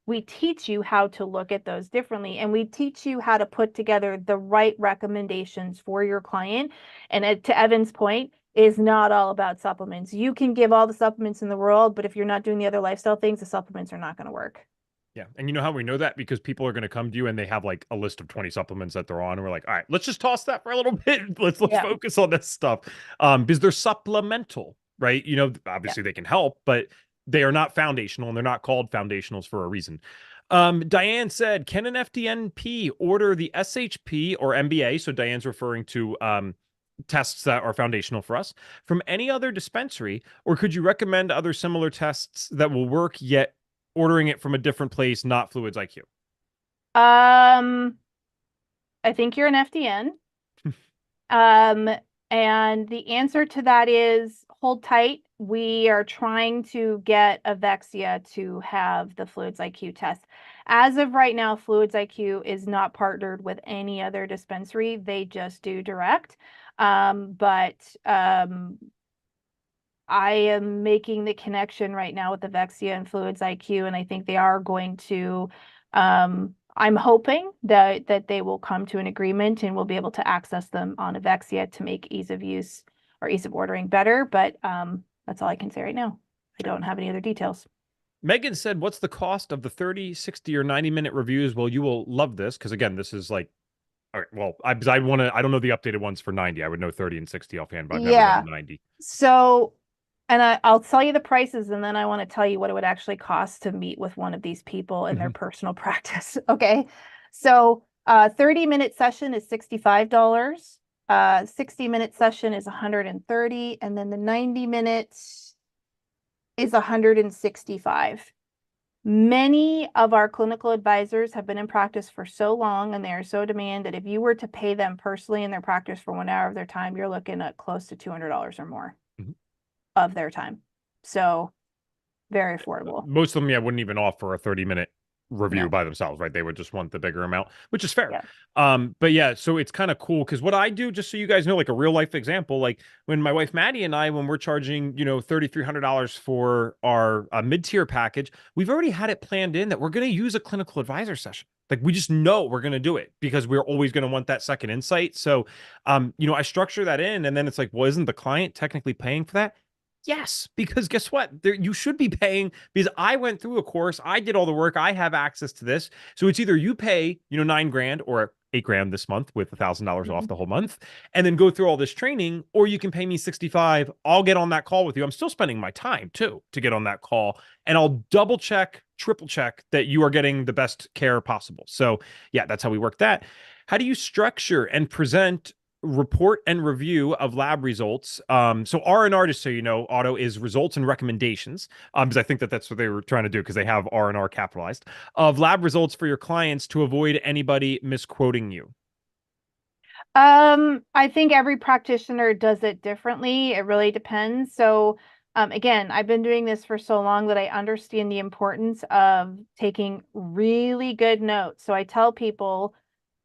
how to look at those differently, and we teach you how to put together the right recommendations for your client. And to Evan's point, is not all about supplements. You can give all the supplements in the world, but if you're not doing the other lifestyle things, the supplements are not going to work. Yeah. And you know how we know that? Because people are going to come to you and they have like a list of 20 supplements that they're on. And we're like, all right, let's just toss that for a little bit. Let's Yeah. focus on this stuff. Because they're supplemental, right? Obviously they can help, but they are not foundational and they're not called foundationals for a reason. Diane said, can an FDNP order the SHP or MBA? So Diane's referring to tests that are foundational for us from any other dispensary, or could you recommend other similar tests that will work, yet ordering it from a different place, not Fluids IQ? Um, I think you're an FDN. Um, and the answer to that is hold tight. We are trying to get Avexia to have the Fluids IQ test. As of right now, Fluids IQ is not partnered with any other dispensary. They just do direct. But I am making the connection right now with Avexia and Fluids IQ, and I think they are going to I'm hoping that they will come to an agreement and we'll be able to access them on Avexia to make ease of use or ease of ordering better. But that's all I can say right now. I don't have any other details. Megan said, "What's the cost of the 30, 60, or 90-minute reviews?" Well, you will love this because again, this is like, all right, well, I want to. I don't know the updated ones for 90. I would know 30 and 60 offhand, but I've never done Yeah. the 90. So, and I'll tell you the prices, and then I want to tell you what it would actually cost to meet with one of these people in their Mhm. personal practice. Okay. So, 30-minute session is $65. 60-minute session is 130, and then the 90 minutes is 165. Many of our clinical advisors have been in practice for so long and they are so demand that if you were to pay them personally in their practice for 1 hour of their time, you're looking at close to $200 or more Mhm. of their time. So very affordable. Most of them, yeah, wouldn't even offer a 30-minute review No. by themselves, right? They would just want the bigger amount, which is fair. Yeah. But yeah, so it's kind of cool because what I do, just so you guys know, like a real life example, like when my wife Maddie and I, when we're charging, $3,300 for our mid-tier package, we've already had it planned in that we're going to use a clinical advisor session. Like we just know we're going to do it because we're always going to want that second insight. So, I structure that in, and then it's like, well, isn't the client technically paying for that? Yes, because guess what? You should be paying because I went through a course, I did all the work, I have access to this. So it's either you pay, 9 grand or 8 grand this month with $1,000 off Mhm. the whole month, and then go through all this training, or you can pay me 65. I'll get on that call with you. I'm still spending my time too to get on that call, and I'll double check, triple check that you are getting the best care possible. So yeah, that's how we work that. How do you structure and present report and review of lab results? So R&R, just so you know, Otto, is results and recommendations. Because I think that's what they were trying to do because they have R&R capitalized of lab results for your clients to avoid anybody misquoting you. I think every practitioner does it differently. It really depends. So, again, I've been doing this for so long that I understand the importance of taking really good notes. So I tell people,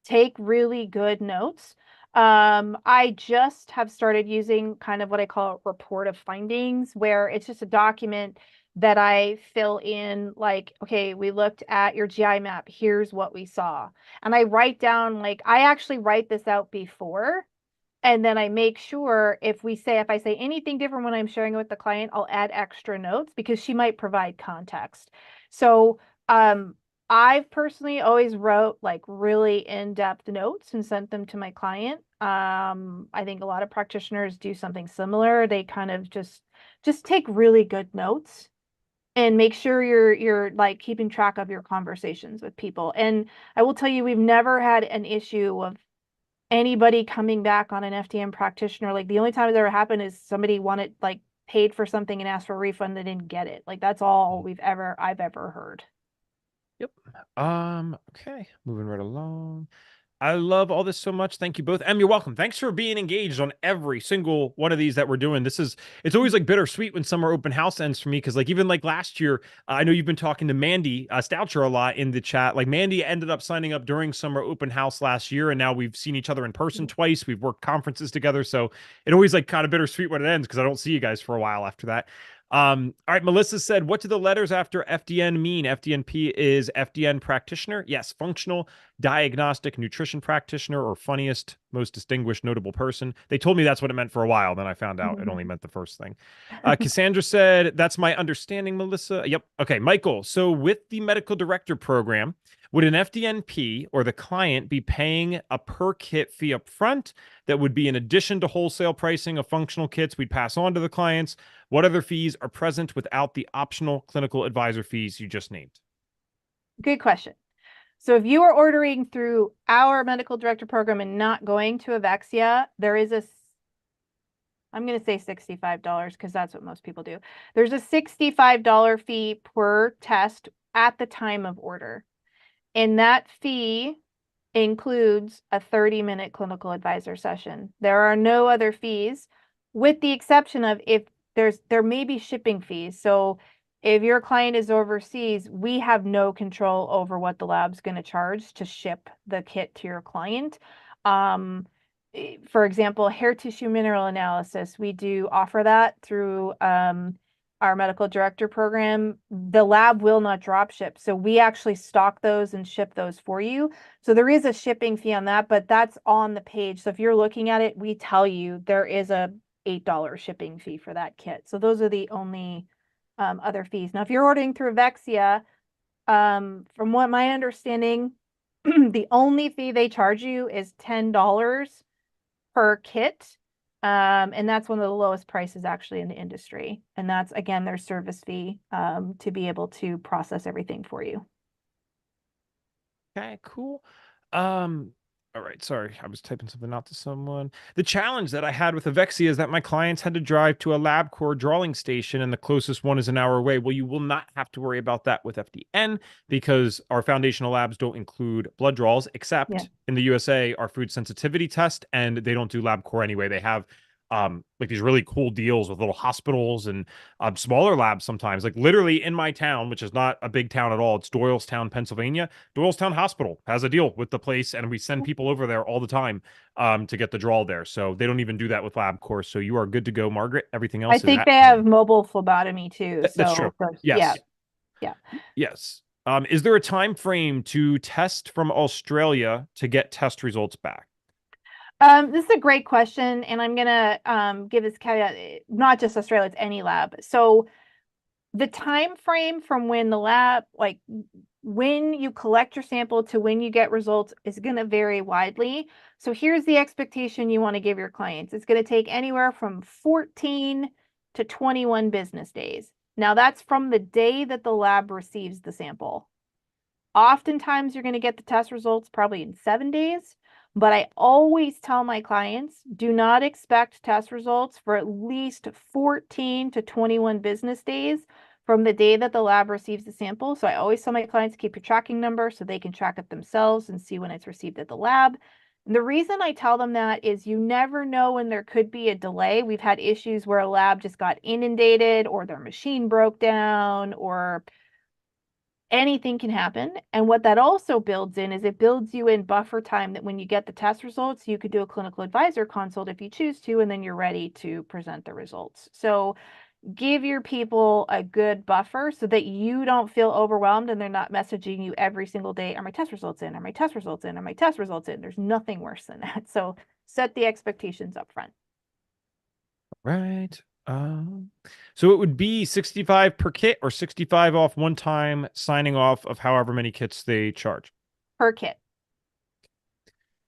take really good notes. I just have started using kind of what I call a report of findings, where it's just a document that I fill in, like, okay, we looked at your GI map, here's what we saw. And I write down, like, I actually write this out before. And then I make sure if I say anything different when I'm sharing it with the client, I'll add extra notes because she might provide context. So, I've personally always wrote like really in-depth notes and sent them to my client. I think a lot of practitioners do something similar. They kind of just take really good notes and make sure you're like keeping track of your conversations with people. And I will tell you, we've never had an issue of anybody coming back on an FDM practitioner. Like the only time it's ever happened is somebody wanted like paid for something and asked for a refund, they didn't get it. Like that's all I've ever heard. Yep. Okay, moving right along. I love all this so much. Thank you both. Em, you're welcome. Thanks for being engaged on every single one of these that we're doing. It's always like bittersweet when summer open house ends for me because, like, even like last year, I know you've been talking to Mandy Stoucher a lot in the chat. Like, Mandy ended up signing up during summer open house last year, and now we've seen each other in person twice. We've worked conferences together. So it always like kind of bittersweet when it ends because I don't see you guys for a while after that. All right, Melissa said, what do the letters after FDN mean? FDNP is FDN practitioner. Yes, functional diagnostic nutrition practitioner or funniest, most distinguished, notable person. They told me that's what it meant for a while. Then I found out it only meant the first thing. Cassandra said, that's my understanding, Melissa. Yep. Okay, Michael. So with the medical director program, would an FDNP or the client be paying a per kit fee up front that would be in addition to wholesale pricing of functional kits we'd pass on to the clients? What other fees are present without the optional clinical advisor fees you just named? Good question. So if you are ordering through our medical director program and not going to Avexia, there is I'm going to say $65 because that's what most people do. There's a $65 fee per test at the time of order. And that fee includes a 30-minute clinical advisor session. There are no other fees, with the exception of if there may be shipping fees. So if your client is overseas, we have no control over what the lab's going to charge to ship the kit to your client. For example, hair tissue mineral analysis, we do offer that through our medical director program. The lab will not drop ship. So we actually stock those and ship those for you. So there is a shipping fee on that, but that's on the page. So if you're looking at it, we tell you there is a $8 shipping fee for that kit. So those are the only other fees. Now, if you're ordering through Avexia, from what my understanding, the only fee they charge you is $10 per kit. And that's one of the lowest prices actually in the industry. And that's, again, their service fee to be able to process everything for you. Okay, cool. All right, sorry, I was typing something out to someone. The challenge that I had with Avexia is that my clients had to drive to a LabCorp drawing station, and the closest one is an hour away. Well, you will not have to worry about that with FDN because our foundational labs don't include blood draws, except in the USA, our food sensitivity test, and they don't do LabCorp anyway. They have like these really cool deals with little hospitals and smaller labs sometimes. Like literally in my town, which is not a big town at all, it's Doylestown, Pennsylvania. Doylestown Hospital has a deal with the place, and we send people over there all the time to get the draw there. So they don't even do that with LabCorp. So you are good to go, Margaret. Everything else I is think they have mobile phlebotomy too. That's true. Yes. Yeah. Yes. Is there a time frame to test from Australia to get test results back? This is a great question, and I'm gonna give this caveat, not just Australia, it's any lab. So the time frame from when the lab, like when you collect your sample to when you get results, is going to vary widely. So here's the expectation you want to give your clients. It's going to take anywhere from 14 to 21 business days. Now that's from the day that the lab receives the sample. Oftentimes you're going to get the test results probably in 7 days. But I always tell my clients, do not expect test results for at least 14 to 21 business days from the day that the lab receives the sample. So I always tell my clients, keep your tracking number so they can track it themselves and see when it's received at the lab. And the reason I tell them that is you never know when there could be a delay. We've had issues where a lab just got inundated or their machine broke down or anything can happen. And what that also builds in is it builds you in buffer time that when you get the test results, you could do a clinical advisor consult if you choose to, and then you're ready to present the results. So give your people a good buffer so that you don't feel overwhelmed and they're not messaging you every single day. Are my test results in? Are my test results in? Are my test results in? There's nothing worse than that. So set the expectations up front. Right. So it would be 65 per kit or 65 off one time signing off of however many kits they charge. Per kit.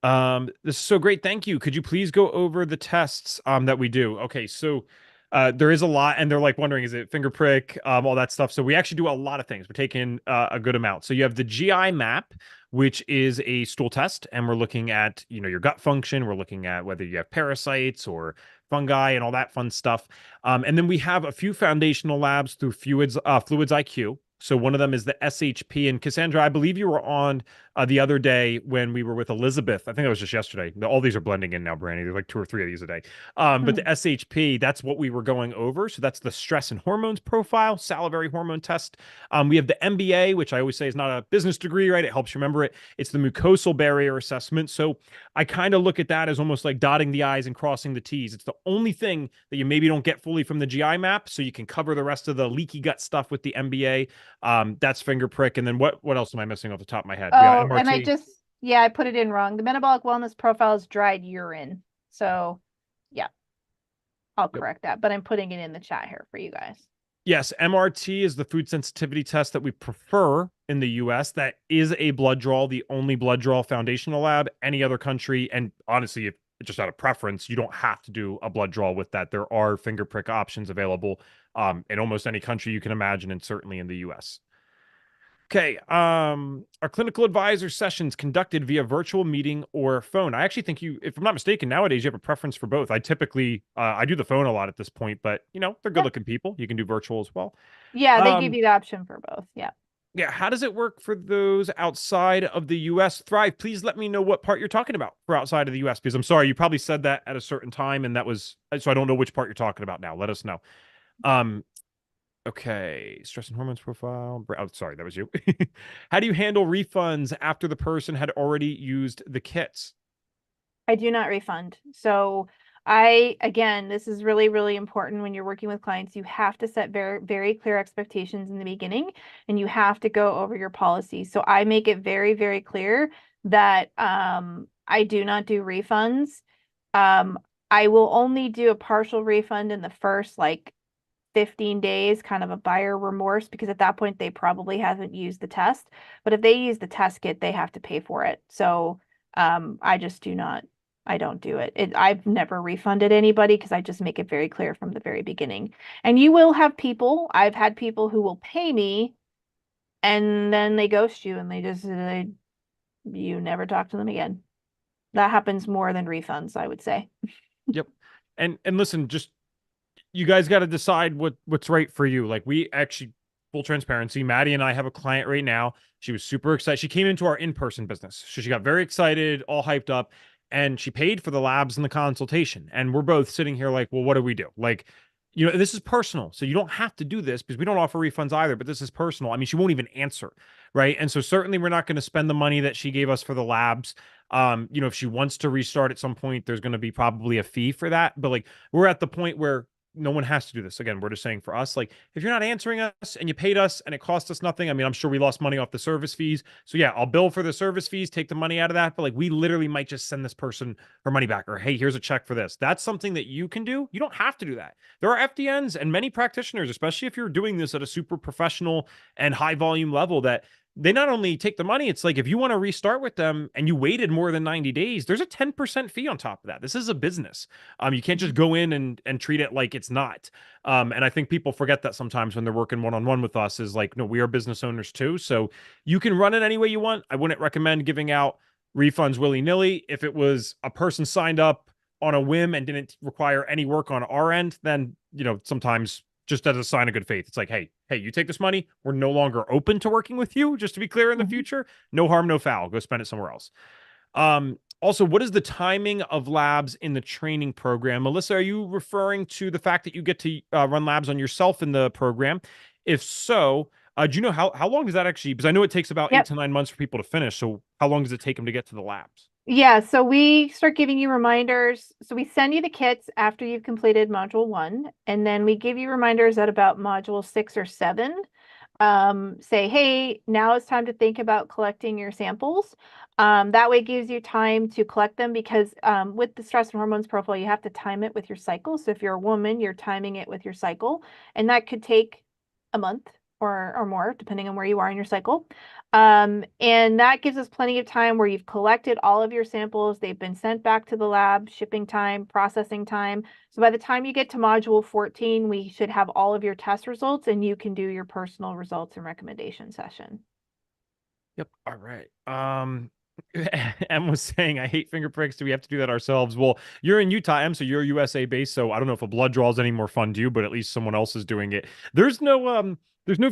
This is so great. Thank you. Could you please go over the tests that we do? Okay, so there is a lot, and they're like wondering, is it finger prick, all that stuff. So we actually do a lot of things. We're taking a good amount. So you have the GI map, which is a stool test, and we're looking at, your gut function. We're looking at whether you have parasites or fungi and all that fun stuff. And then we have a few foundational labs through Fluids IQ. So one of them is the SHP. And Cassandra, I believe you were on the other day when we were with Elizabeth. I think it was just yesterday. All these are blending in now, Brandy. There's like 2 or 3 of these a day. But the SHP, that's what we were going over. So that's the stress and hormones profile, salivary hormone test. We have the MBA, which I always say is not a business degree, right? It helps you remember it. It's the mucosal barrier assessment. So I kind of look at that as almost like dotting the I's and crossing the T's. It's the only thing that you maybe don't get fully from the GI map. So you can cover the rest of the leaky gut stuff with the MBA. That's finger prick. And then what else am I missing off the top of my head? Oh, and I put it in wrong. The metabolic wellness profile is dried urine. So yeah, I'll correct that, but I'm putting it in the chat here for you guys. Yes, MRT is the food sensitivity test that we prefer in the US. That is a blood draw, the only blood draw foundational lab. Any other country, and honestly, if it's just out of preference, you don't have to do a blood draw with that. There are finger prick options available in almost any country you can imagine, and certainly in the US. Okay, our clinical advisor sessions conducted via virtual meeting or phone. I actually think if I'm not mistaken, nowadays you have a preference for both. I typically, I do the phone a lot at this point, but they're good looking people. You can do virtual as well. Yeah, they give you the option for both. Yeah. Yeah, how does it work for those outside of the US? Thrive, please let me know what part you're talking about for outside of the US, because I'm sorry, you probably said that at a certain time and that was, so I don't know which part you're talking about now. Let us know. Um, okay, stress and hormones profile. Oh, sorry, that was you. How do you handle refunds after the person had already used the kits? I do not refund. So I, again, this is really, really important when you're working with clients. You have to set very, very clear expectations in the beginning, and you have to go over your policy. So I make it very, very clear that I do not do refunds. Um, I will only do a partial refund in the first like 15 days, kind of a buyer remorse, because at that point they probably haven't used the test. But if they use the test kit, they have to pay for it. So I just do not, I don't do it. I've never refunded anybody because I just make it very clear from the very beginning. And you will have people, I've had people who will pay me and then they ghost you and you never talk to them again. That happens more than refunds, I would say. Yep. And listen, just you guys got to decide what's right for you. Like we actually, full transparency, Maddie and I have a client right now. She was super excited. She came into our in-person business. So she got very excited, all hyped up, and she paid for the labs and the consultation. And we're both sitting here like, well, what do we do? Like, this is personal. So you don't have to do this because we don't offer refunds either, but this is personal. I mean, she won't even answer, right? And so certainly we're not going to spend the money that she gave us for the labs. If she wants to restart at some point, there's going to be probably a fee for that. But like we're at the point where no one has to do this. Again, we're just saying for us, like if you're not answering us and you paid us and it cost us nothing, I mean, I'm sure we lost money off the service fees. So yeah, I'll bill for the service fees, take the money out of that. But like we literally might just send this person her money back or, hey, here's a check for this. That's something that you can do. You don't have to do that. There are FDNs and many practitioners, especially if you're doing this at a super professional and high volume level, that they not only take the money, it's like if you want to restart with them and you waited more than 90 days, there's a 10% fee on top of that. This is a business. You can't just go in and treat it like it's not. And I think people forget that sometimes when they're working one-on-one with us is like, no, we are business owners too. So you can run it any way you want. I wouldn't recommend giving out refunds willy-nilly. If it was a person signed up on a whim and didn't require any work on our end, then, sometimes just as a sign of good faith. It's like, hey, you take this money. We're no longer open to working with you, just to be clear in the future. No harm, no foul. Go spend it somewhere else. Also, what is the timing of labs in the training program? Melissa, are you referring to the fact that you get to run labs on yourself in the program? If so, do you know how long does that actually, because I know it takes about Yep. 8 to 9 months for people to finish. So how long does it take them to get to the labs? Yeah, so we start giving you reminders. So we send you the kits after you've completed module 1, and then we give you reminders at about module 6 or 7. Say, hey, now it's time to think about collecting your samples. That way it gives you time to collect them because with the stress and hormones profile, you have to time it with your cycle. So if you're a woman, you're timing it with your cycle, and that could take a month or more, depending on where you are in your cycle. And that gives us plenty of time where you've collected all of your samples. They've been sent back to the lab, shipping time, processing time. So by the time you get to module 14, we should have all of your test results and you can do your personal results and recommendation session. Yep. All right. Em was saying, I hate finger pricks. Do we have to do that ourselves? Well, you're in Utah, Em, so you're USA based. So I don't know if a blood draw is any more fun to you, but at least someone else is doing it. There's no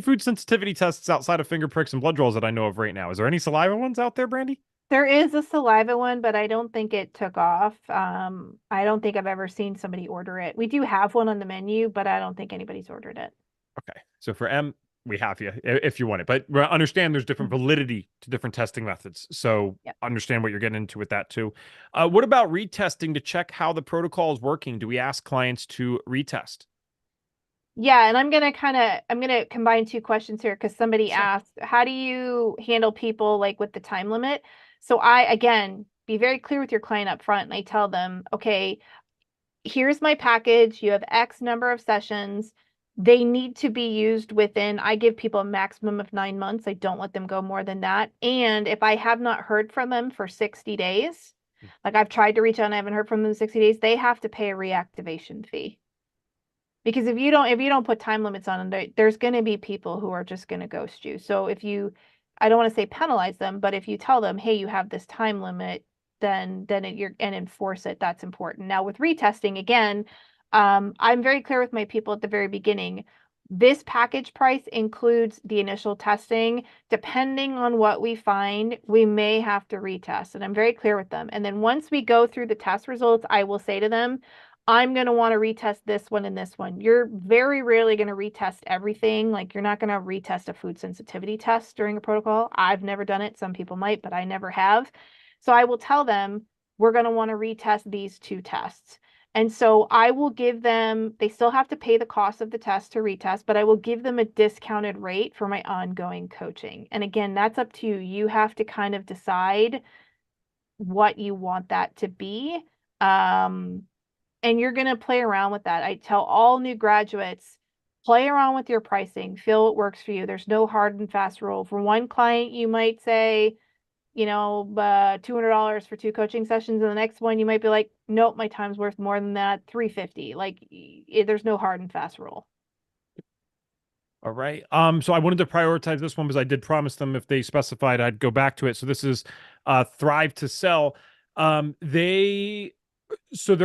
food sensitivity tests outside of finger pricks and blood draws that I know of right now. Is there any saliva ones out there, Brandy? There is a saliva one, but I don't think it took off. I don't think I've ever seen somebody order it. We do have one on the menu, but I don't think anybody's ordered it. Okay. So for M, we have you if you want it, but understand there's different validity to different testing methods. So Yep. understand what you're getting into with that too. What about retesting to check how the protocol is working? Do we ask clients to retest? Yeah, and I'm gonna combine two questions here because somebody Sure. asked, how do you handle people like with the time limit? So I again be very clear with your client up front and I tell them, okay, here's my package. You have X number of sessions. They need to be used within, I give people a maximum of 9 months. I don't let them go more than that. And if I have not heard from them for 60 days, like I've tried to reach out and I haven't heard from them in 60 days, they have to pay a reactivation fee. Because if you don't put time limits on them, there's going to be people who are just going to ghost you. So if you, I don't want to say penalize them, but if you tell them, hey, you have this time limit, you're and enforce it. That's important. Now with retesting, again, I'm very clear with my people at the very beginning. This package price includes the initial testing. Depending on what we find, we may have to retest. And I'm very clear with them. And then once we go through the test results, I will say to them, I'm going to want to retest this one and this one. You're very rarely going to retest everything. Like you're not going to retest a food sensitivity test during a protocol. I've never done it. Some people might, but I never have. So I will tell them, we're going to want to retest these 2 tests. And so I will give them, they still have to pay the cost of the test to retest, but I will give them a discounted rate for my ongoing coaching. And again, that's up to you. You have to kind of decide what you want that to be. And you're going to play around with that. I tell all new graduates, play around with your pricing, feel what works for you. There's no hard and fast rule. For one client, you might say, $200 for 2 coaching sessions. And the next one, you might be like, nope, my time's worth more than that, $350. Like there's no hard and fast rule. All right. So I wanted to prioritize this one because I did promise them if they specified, I'd go back to it. So this is Thrive to Sell. They're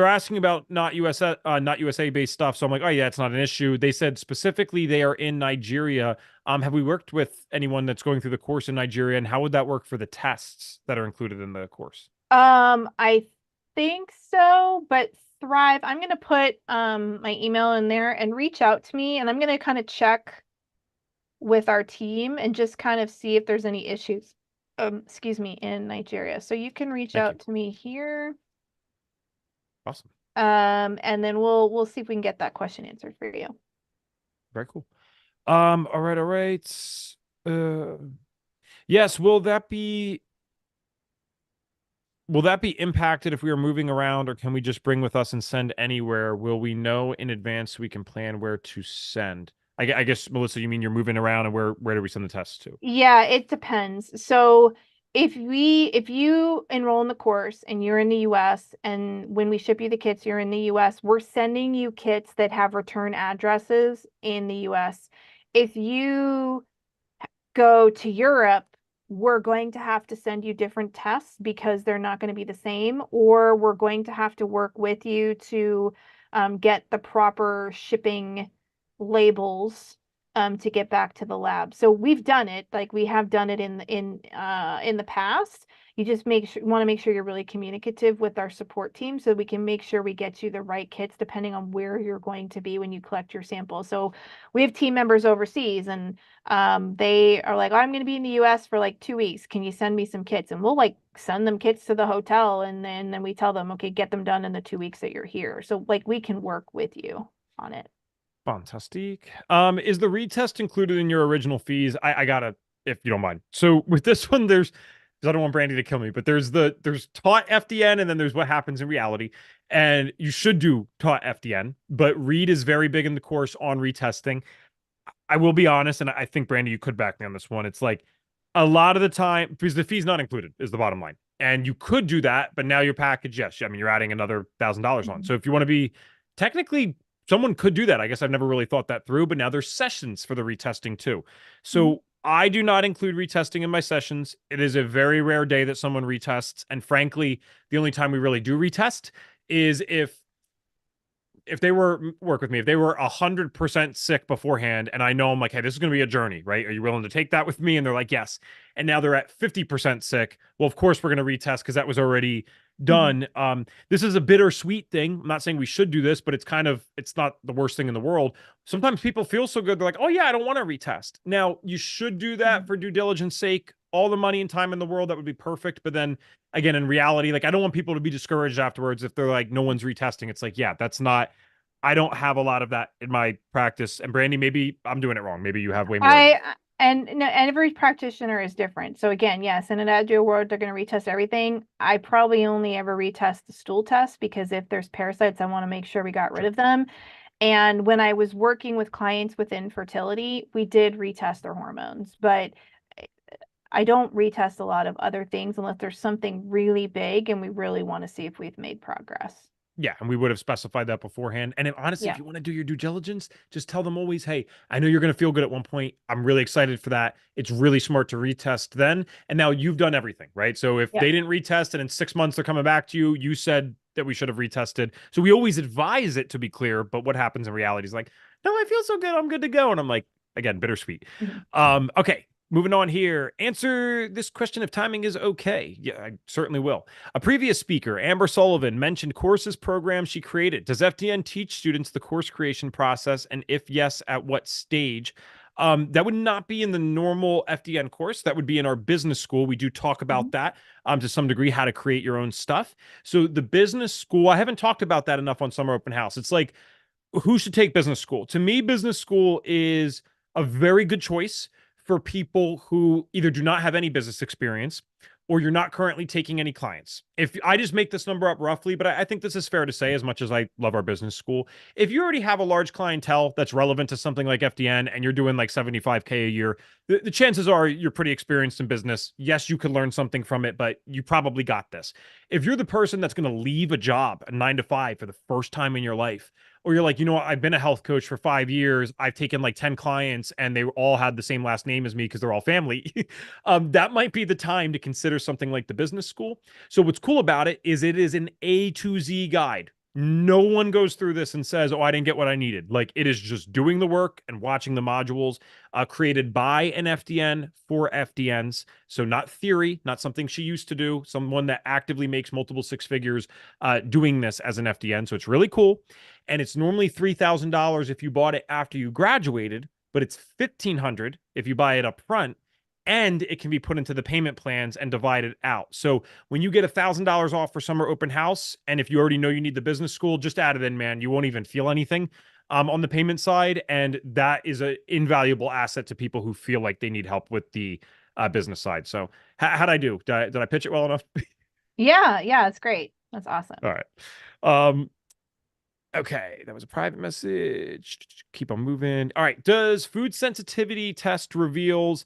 asking about not USA based stuff. So I'm like, oh yeah, it's not an issue. They said specifically they are in Nigeria. Have we worked with anyone that's going through the course in Nigeria, and how would that work for the tests that are included in the course? I think so, but Thrive, I'm going to put my email in there and reach out to me, and I'm going to kind of check with our team and just kind of see if there's any issues, in Nigeria. So you can reach out to me here. Awesome. And then we'll see if we can get that question answered for you. Very cool. All right. Yes, will that be impacted if we are moving around, or can we just bring with us and send anywhere? Will we know in advance so we can plan where to send? I guess, Melissa, you mean you're moving around, and where do we send the tests to? Yeah, it depends. So if you enroll in the course and you're in the US, and when we ship you the kits, you're in the US, we're sending you kits that have return addresses in the US. If you go to Europe, we're going to have to send you different tests because they're not going to be the same, or we're going to have to work with you to get the proper shipping labels to get back to the lab. So we've done it, like we have done it in the past. You just want to make sure you're really communicative with our support team so we can make sure we get you the right kits depending on where you're going to be when you collect your sample. So we have team members overseas, and they are like, oh, I'm going to be in the US for like 2 weeks. Can you send me some kits? And we'll like send them kits to the hotel, and then we tell them, okay, get them done in the 2 weeks that you're here. So like we can work with you on it. Fantastic. Is the retest included in your original fees? I gotta, if you don't mind. So with this one, because I don't want Brandy to kill me, but there's taught FDN, and then there's what happens in reality. And you should do taught FDN, but Reed is very big in the course on retesting. I will be honest, and I think Brandy, you could back me on this one. It's like a lot of the time, because the fee's not included is the bottom line. And you could do that, but now your package, yes, I mean, you're adding another $1,000 on. So if you want to be technically, someone could do that. I guess I've never really thought that through, but now there's sessions for the retesting too. So I do not include retesting in my sessions. It is a very rare day that someone retests. And frankly, the only time we really do retest is if they work with me, if they were 100% sick beforehand, and I know I'm like, hey, this is going to be a journey, right? Are you willing to take that with me? And they're like, yes. And now they're at 50% sick. Well, of course we're going to retest because that was already done. This is a bittersweet thing. I'm not saying we should do this, but it's not the worst thing in the world. Sometimes people feel so good. They're like, oh yeah, I don't want to retest. Now you should do that for due diligence sake. All the money and time in the world, that would be perfect. But then again, in reality, like I don't want people to be discouraged afterwards if they're like, no one's retesting. It's like, yeah, I don't have a lot of that in my practice. And Brandy, maybe I'm doing it wrong. Maybe you have way more. And no, every practitioner is different. So again, yes, in an agile world, they're going to retest everything. I probably only ever retest the stool test because if there's parasites, I want to make sure we got rid of them. And when I was working with clients with infertility, we did retest their hormones, but I don't retest a lot of other things unless there's something really big and we really want to see if we've made progress. Yeah, and we would have specified that beforehand. And honestly, if you want to do your due diligence, just tell them always, hey, I know you're going to feel good at one point. I'm really excited for that. It's really smart to retest then. And now you've done everything, right? So if they didn't retest and in 6 months they're coming back to you, you said that we should have retested. So we always advise it to be clear, but what happens in reality is like, no, I feel so good. I'm good to go. And I'm like, again, bittersweet. Mhm. Okay. Moving on here. Answer this question if timing is okay. Yeah, I certainly will. A previous speaker, Amber Sullivan, mentioned courses programs she created. Does FDN teach students the course creation process? And if yes, at what stage? That would not be in the normal FDN course. That would be in our business school. We do talk about Mhm. that to some degree, how to create your own stuff. So the business school, I haven't talked about that enough on Summer Open House. It's like, who should take business school? To me, business school is a very good choice for people who either do not have any business experience or you're not currently taking any clients. If I just make this number up roughly, but I think this is fair to say, as much as I love our business school, if you already have a large clientele that's relevant to something like FDN and you're doing like 75K a year, the chances are you're pretty experienced in business. Yes, you could learn something from it, but you probably got this. If you're the person that's going to leave a job, a 9 to 5 for the first time in your life, or you're like, you know what, I've been a health coach for 5 years. I've taken like 10 clients and they all had the same last name as me because they're all family. That might be the time to consider something like the business school. So what's cool about it is an A to Z guide. No one goes through this and says, oh, I didn't get what I needed. Like, it is just doing the work and watching the modules created by an FDN for FDNs. So not theory, not something she used to do, someone that actively makes multiple six figures doing this as an FDN. So it's really cool. And it's normally $3,000 if you bought it after you graduated, but it's $1,500 if you buy it up front, and it can be put into the payment plans and divided out. So when you get $1,000 off for Summer Open House, and if you already know you need the business school, just add it in, man. You won't even feel anything on the payment side, and that is an invaluable asset to people who feel like they need help with the business side. So how'd I do? Did I pitch it well enough? Yeah, yeah, it's great. That's awesome. All right. Um, Okay, that was a private message. Keep on moving. All right. Does food sensitivity test reveals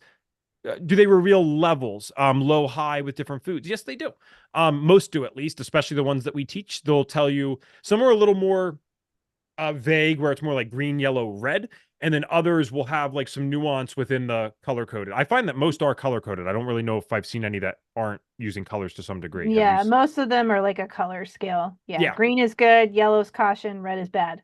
do they reveal levels low high with different foods? Yes, they do. Most do, at least, especially the ones that we teach. They'll tell you some are a little more vague, where it's more like green, yellow, red, and then others will have like some nuance within the color coded. I find that most are color coded. I don't really know if I've seen any that aren't using colors to some degree. Have you Yeah, most of them are like a color scale. Yeah, Yeah. green is good, yellow's caution, red is bad.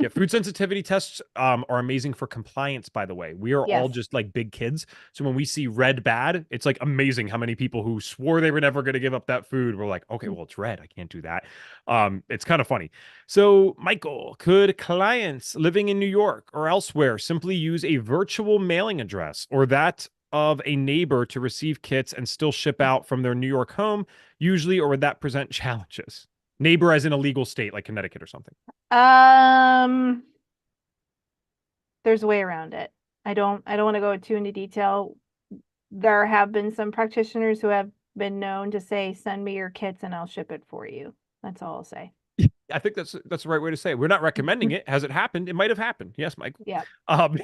Yeah, food sensitivity tests are amazing for compliance, by the way. We are all Yes. just like big kids. So when we see red bad, it's like amazing how many people who swore they were never going to give up that food were like, okay, well, it's red. I can't do that. It's kind of funny. So, Michael, could clients living in New York or elsewhere simply use a virtual mailing address or that of a neighbor to receive kits and still ship out from their New York home, usually, or would that present challenges? Neighbor as in a legal state like Connecticut or something. Um, there's a way around it. I don't want to go too into detail. There have been some practitioners who have been known to say, send me your kits and I'll ship it for you. That's all I'll say. I think that's the right way to say it. We're not recommending it. Has it happened? It might have happened. Yes, Michael. Yeah. Um,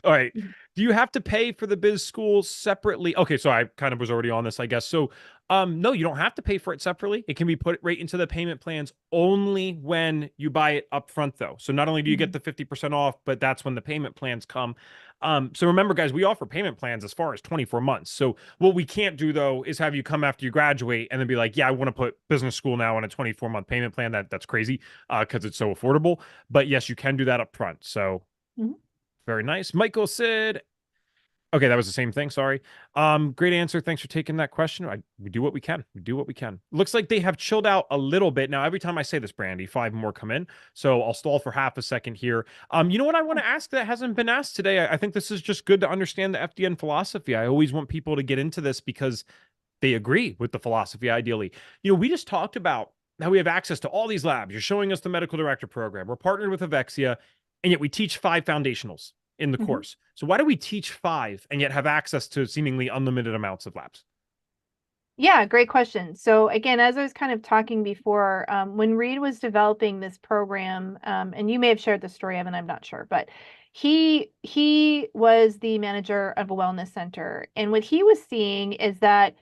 all right. Do you have to pay for the biz school separately? Okay, so I kind of was already on this, I guess. So, no, you don't have to pay for it separately. It can be put right into the payment plans only when you buy it up front, though. So not only do you get the 50% off, but that's when the payment plans come. So remember, guys, we offer payment plans as far as 24 months. So what we can't do though is have you come after you graduate and then be like, yeah, I want to put business school now on a 24-month payment plan. That's crazy because it's so affordable. But yes, you can do that up front. So Mhm. very nice. Michael said, okay, that was the same thing. Sorry. Great answer. Thanks for taking that question. We do what we can. We do what we can. Looks like they have chilled out a little bit. Now, every time I say this, Brandy, 5 more come in. So I'll stall for half a second here. You know what I want to ask that hasn't been asked today? I think this is just good to understand the FDN philosophy. I always want people to get into this because they agree with the philosophy, ideally. You know, we just talked about how we have access to all these labs. You're showing us the medical director program. We're partnered with Avexia, and yet we teach 5 foundationals in the course. So why do we teach 5 and yet have access to seemingly unlimited amounts of labs? Yeah, great question. So again, as I was kind of talking before, when Reed was developing this program, and you may have shared the story, Evan, I'm not sure, but he was the manager of a wellness center, and what he was seeing is that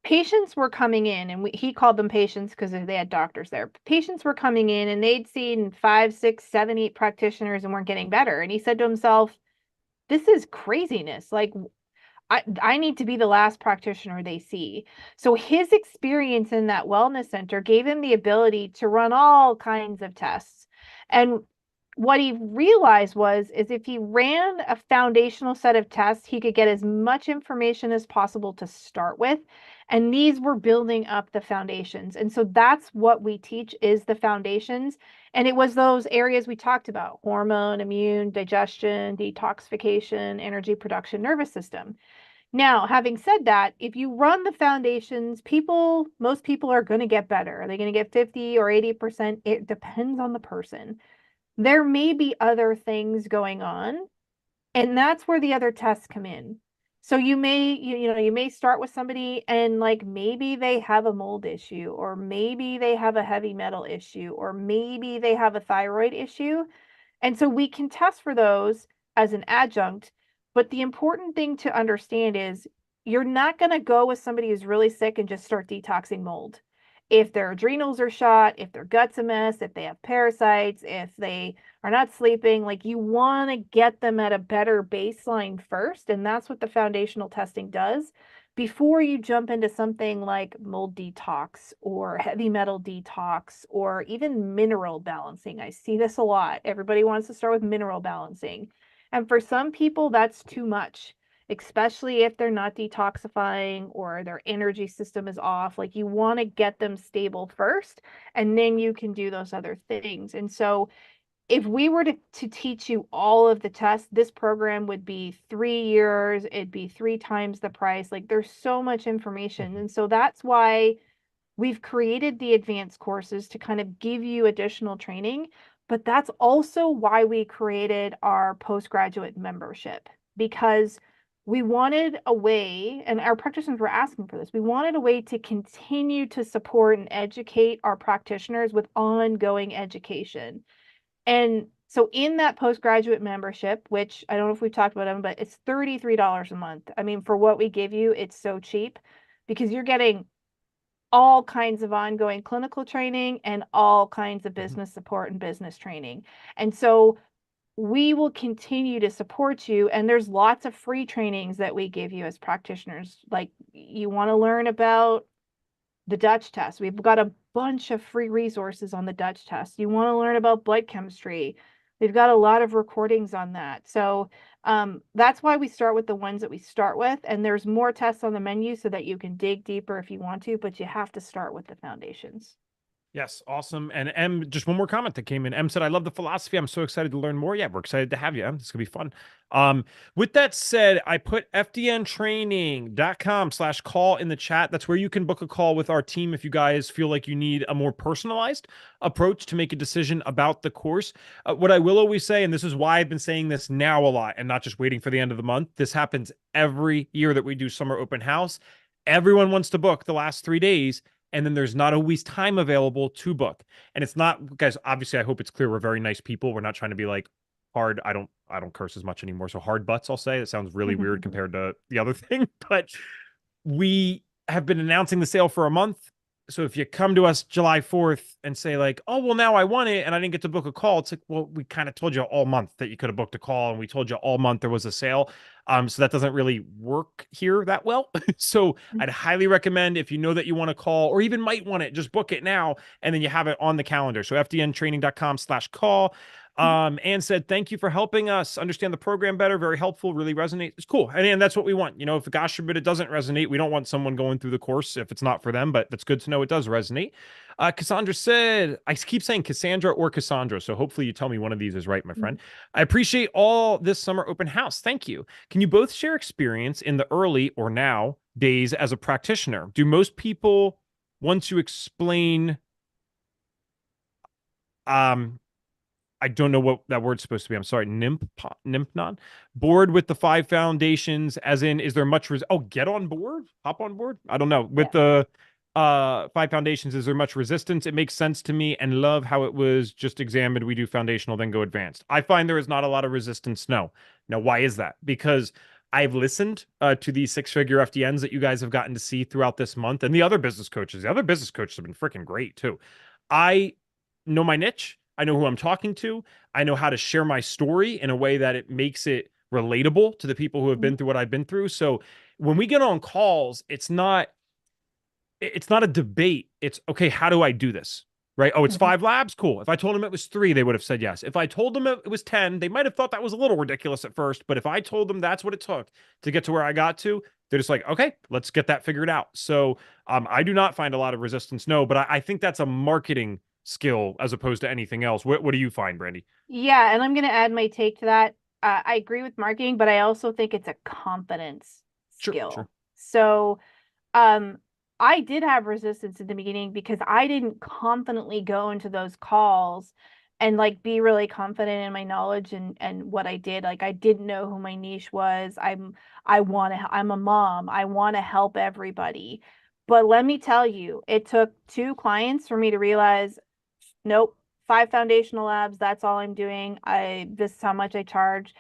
patients were coming in, and he called them patients because they had doctors there. Patients were coming in, and they'd seen 5, 6, 7, 8 practitioners and weren't getting better. And he said to himself, "This is craziness. Like I need to be the last practitioner they see." So his experience in that wellness center gave him the ability to run all kinds of tests. And what he realized is if he ran a foundational set of tests, he could get as much information as possible to start with. And these were building up the foundations. And so that's what we teach is the foundations. And it was those areas we talked about: hormone, immune, digestion, detoxification, energy production, nervous system. Now, having said that, if you run the foundations, most people are going to get better. Are they going to get 50 or 80%? It depends on the person. There may be other things going on, and that's where the other tests come in. So you may start with somebody and like maybe they have a mold issue, or maybe they have a heavy metal issue, or maybe they have a thyroid issue. And so we can test for those as an adjunct. But the important thing to understand is you're not going to go with somebody who's really sick and just start detoxing mold. If their adrenals are shot, if their gut's a mess, if they have parasites, if they are not sleeping, like you want to get them at a better baseline first. And that's what the foundational testing does before you jump into something like mold detox or heavy metal detox or even mineral balancing. I see this a lot. Everybody wants to start with mineral balancing. And for some people, that's too much, especially if they're not detoxifying or their energy system is off. Like you want to get them stable first, and then you can do those other things. And so if we were to teach you all of the tests, this program would be 3 years. It'd be 3 times the price. Like there's so much information. And so that's why we've created the advanced courses to kind of give you additional training. But that's also why we created our postgraduate membership, because we wanted a way, and our practitioners were asking for this, we wanted a way to continue to support and educate our practitioners with ongoing education. And so in that postgraduate membership, which I don't know if we've talked about them, but it's $33 a month. I mean, for what we give you, it's so cheap because you're getting all kinds of ongoing clinical training and all kinds of business support and business training. And so we will continue to support you. And there's lots of free trainings that we give you as practitioners. Like you want to learn about the Dutch test. We've got a bunch of free resources on the Dutch test. You want to learn about blood chemistry. We've got a lot of recordings on that. So that's why we start with the ones that we start with. And there's more tests on the menu so that you can dig deeper if you want to, but you have to start with the foundations. Yes, awesome. And M, just one more comment that came in. M said, I love the philosophy. I'm so excited to learn more. Yeah, we're excited to have you, M. It's gonna be fun. With that said, I put fdntraining.com/call in the chat. That's where you can book a call with our team if you guys feel like you need a more personalized approach to make a decision about the course. What I will always say, and this is why I've been saying this now a lot and not just waiting for the end of the month, this happens every year that we do summer open house. Everyone wants to book the last 3 days, and then there's not always time available to book. And it's not, guys, obviously I hope it's clear we're very nice people. We're not trying to be like hard. I don't curse as much anymore. So hard butts, I'll say. It sounds really weird compared to the other thing, but we have been announcing the sale for a month. So if you come to us July 4th and say like, oh, well, now I want it and I didn't get to book a call, it's like, well, we kind of told you all month that you could have booked a call, and we told you all month there was a sale. So that doesn't really work here that well. So I'd highly recommend, if you know that you want to call or even might want it, just book it now, and then you have it on the calendar. So fdntraining.com/call. And said, thank you for helping us understand the program better. Very helpful, really resonates. It's cool. And that's what we want. You know, if gosh forbid it doesn't resonate, we don't want someone going through the course if it's not for them, but that's good to know it does resonate. Cassandra said, I keep saying Cassandra or Cassandra, so hopefully you tell me one of these is right, my friend. I appreciate all this summer open house. Thank you. Can you both share experience in the early or now days as a practitioner? Do most people want to explain I don't know what that word's supposed to be. I'm sorry. Nympnon? Board with the 5 foundations, as in, is there much get on board? Hop on board? I don't know. With the 5 foundations, is there much resistance? It makes sense to me, and love how it was just examined. We do foundational, then go advanced. I find there is not a lot of resistance. No. Now, why is that? Because I've listened to these 6-figure FDNs that you guys have gotten to see throughout this month, and the other business coaches. The other business coaches have been freaking great too. I know my niche. I know who I'm talking to. I know how to share my story in a way that it makes it relatable to the people who have been through what I've been through. So when we get on calls, it's not a debate. It's okay, how do I do this? right? Oh, it's Mhm. 5 labs? Cool. If I told them it was 3, they would have said yes. If I told them it was 10, they might have thought that was a little ridiculous at first. But if I told them that's what it took to get to where I got to, they're just like, okay, let's get that figured out. So I do not find a lot of resistance, no, but I think that's a marketing skill as opposed to anything else. What do you find, Brandy? Yeah, and I'm going to add my take to that. I agree with marketing, but I also think it's a confidence Sure, sure. skill. So, um, I did have resistance in the beginning because I didn't confidently go into those calls and like be really confident in my knowledge and what I did. Like I didn't know who my niche was. I'm a mom. I want to help everybody. But let me tell you, it took 2 clients for me to realize, nope, 5 foundational labs, that's all I'm doing. This is how much I charge